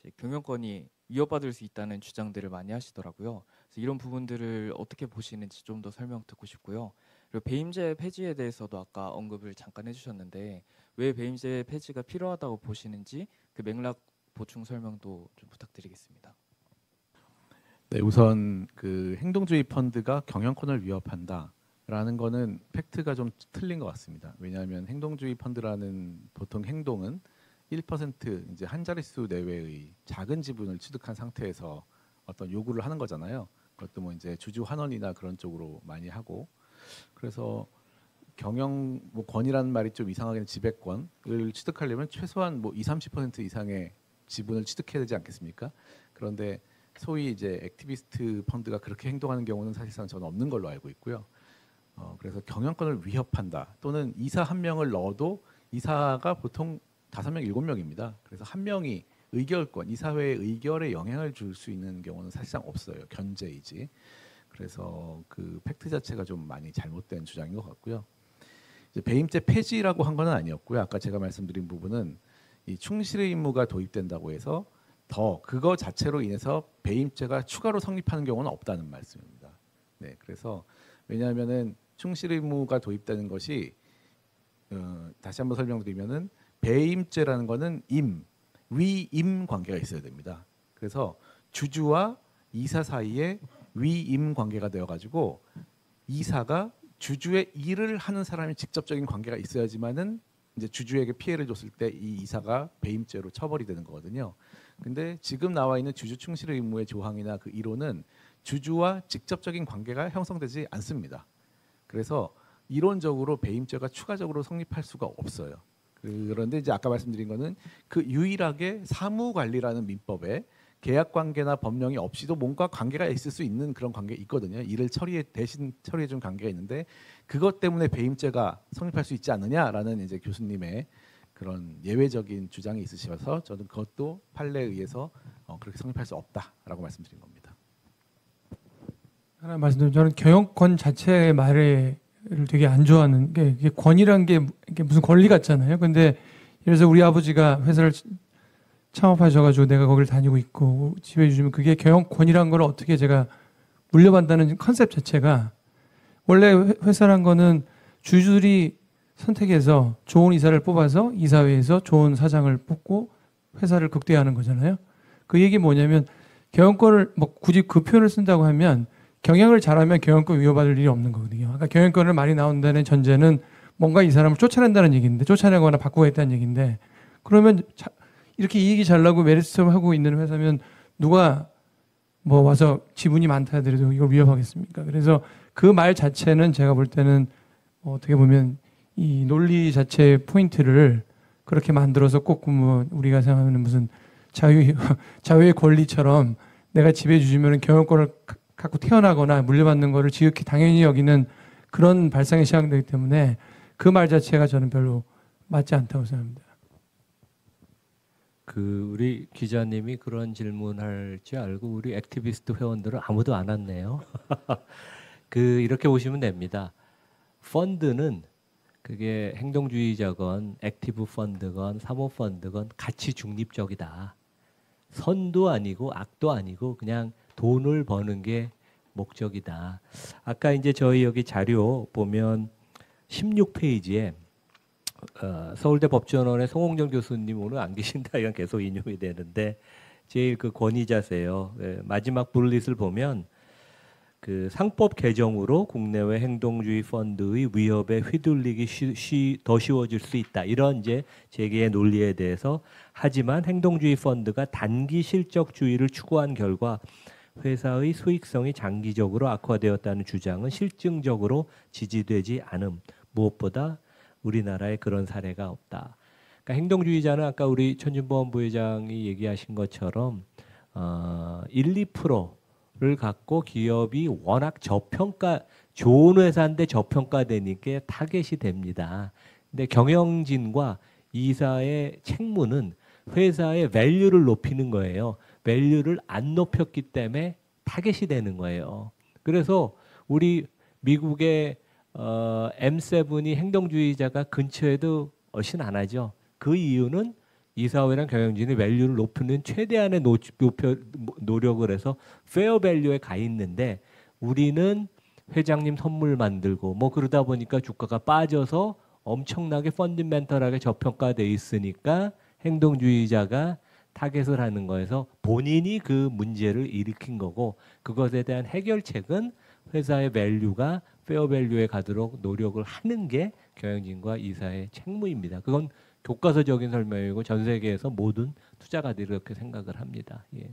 이제 경영권이 위협받을 수 있다는 주장들을 많이 하시더라고요. 그래서 이런 부분들을 어떻게 보시는지 좀 더 설명 듣고 싶고요. 그리고 배임제 폐지에 대해서도 아까 언급을 잠깐 해주셨는데 왜 배임제 폐지가 필요하다고 보시는지 그 맥락 보충 설명도 좀 부탁드리겠습니다. 네, 우선 그 행동주의 펀드가 경영권을 위협한다라는 거는 팩트가 좀 틀린 것 같습니다. 왜냐하면 행동주의 펀드라는 보통 행동은 1% 이제 한 자릿수 내외의 작은 지분을 취득한 상태에서 어떤 요구를 하는 거잖아요. 그것도 뭐 이제 주주 환원이나 그런 쪽으로 많이 하고 그래서 경영 권이라는 말이 좀 이상하게는 지배권을 취득하려면 최소한 뭐 20-30% 이상의 지분을 취득해야 되지 않겠습니까? 그런데 소위 이제 액티비스트 펀드가 그렇게 행동하는 경우는 사실상 저는 없는 걸로 알고 있고요. 그래서 경영권을 위협한다 또는 이사 한 명을 넣어도 이사가 보통 5명, 7명입니다. 그래서 한 명이 의결권, 이사회의 의결에 영향을 줄 수 있는 경우는 사실상 없어요. 견제이지. 그래서 그 팩트 자체가 좀 많이 잘못된 주장인 것 같고요. 이제 배임제 폐지라고 한 건 아니었고요. 아까 제가 말씀드린 부분은 이 충실의 의무가 도입된다고 해서 더 그거 자체로 인해서 배임죄가 추가로 성립하는 경우는 없다는 말씀입니다. 네, 그래서 왜냐하면은 충실 의무가 도입되는 것이 다시 한번 설명드리면은 배임죄라는 거는 위임 관계가 있어야 됩니다. 그래서 주주와 이사 사이에 위임 관계가 되어가지고 이사가 주주의 일을 하는 사람이 직접적인 관계가 있어야지만은 이제 주주에게 피해를 줬을 때 이 이사가 배임죄로 처벌이 되는 거거든요. 근데 지금 나와 있는 주주 충실 의무의 조항이나 그 이론은 주주와 직접적인 관계가 형성되지 않습니다. 그래서 이론적으로 배임죄가 추가적으로 성립할 수가 없어요. 그런데 이제 아까 말씀드린 거는 그 유일하게 사무관리라는 민법에 계약 관계나 법령이 없이도 뭔가 관계가 있을 수 있는 그런 관계 있거든요. 일을 대신 처리해 준 관계가 있는데 그것 때문에 배임죄가 성립할 수 있지 않느냐라는 이제 교수님의 그런 예외적인 주장이 있으셔서 저는 그것도 판례에 의해서 그렇게 성립할 수 없다라고 말씀드린 겁니다. 하나 말씀드리면 저는 경영권 자체의 말을 되게 안 좋아하는 게 이게 권이란 게 이게 무슨 권리 같잖아요. 근데 그래서 우리 아버지가 회사를 창업하셔가지고 내가 거기를 다니고 있고 지배해 주시면 그게 경영권이란 걸 어떻게 제가 물려받는다는 컨셉 자체가 원래 회사란 거는 주주들이 선택해서 좋은 이사를 뽑아서 이사회에서 좋은 사장을 뽑고 회사를 극대화하는 거잖아요. 그 얘기 뭐냐면 경영권을 뭐 굳이 그 표현을 쓴다고 하면 경영을 잘하면 경영권 위협받을 일이 없는 거거든요. 그러니까 경영권을 많이 나온다는 전제는 뭔가 이 사람을 쫓아낸다는 얘기인데 쫓아내거나 바꾸겠다는 얘기인데 그러면 이렇게 이익이 잘 나고 메리트를 하고 있는 회사면 누가 뭐 와서 지분이 많다 하더라도 이걸 위협하겠습니까? 그래서 그 말 자체는 제가 볼 때는 어떻게 보면 이 논리 포인트를 그렇게 만들어서 꼭 뭐 우리가 생각하는 무슨 자유의 권리처럼 내가 지배해 주시면 경영권을 갖고 태어나거나 물려받는 거를 지극히 당연히 여기는 그런 발상이 시작되기 때문에 그 말 자체가 저는 별로 맞지 않다고 생각합니다. 우리 기자님이 그런 질문할 줄 알고 우리 액티비스트 회원들은 아무도 안 왔네요. 이렇게 보시면 됩니다. 펀드는 그게 행동주의자건 액티브 펀드건 사모 펀드건 가치 중립적이다. 선도 아니고 악도 아니고 그냥 돈을 버는 게 목적이다. 아까 이제 저희 여기 자료 보면 16페이지에 서울대 법전원의 송홍정 교수님 오늘 안 계신다 이런 계속 인용이 되는데 제일 그 권위자세요. 마지막 불릿을 보면 그 상법 개정으로 국내외 행동주의 펀드의 위협에 휘둘리기 더 쉬워질 수 있다. 이런 이제 재계의 논리에 대해서 하지만 행동주의 펀드가 단기 실적주의를 추구한 결과 회사의 수익성이 장기적으로 악화되었다는 주장은 실증적으로 지지되지 않음. 무엇보다 우리나라에 그런 사례가 없다. 그러니까 행동주의자는 아까 우리 천준보험 부회장이 얘기하신 것처럼 1, 2%를 갖고 기업이 워낙 좋은 회사인데 저평가되니까 타겟이 됩니다. 근데 경영진과 이사의 책무는 회사의 밸류를 높이는 거예요. 밸류를 안 높였기 때문에 타겟이 되는 거예요. 그래서 우리 미국의 M7이 행동주의자가 근처에도 훨씬 안 하죠. 그 이유는 이사회랑 경영진이 밸류를 높이는 최대한의 노력을 해서 페어 밸류에 가 있는데 우리는 회장님 선물 만들고 뭐 그러다 보니까 주가가 빠져서 엄청나게 펀드멘털하게 저평가돼 있으니까 행동주의자가 타겟을 하는 거에서 본인이 그 문제를 일으킨 거고 그것에 대한 해결책은 회사의 밸류가 페어 밸류에 가도록 노력을 하는 게 경영진과 이사의 책무입니다. 그건 교과서적인 설명이고 전 세계에서 모든 투자가들이 그렇게 생각을 합니다. 예.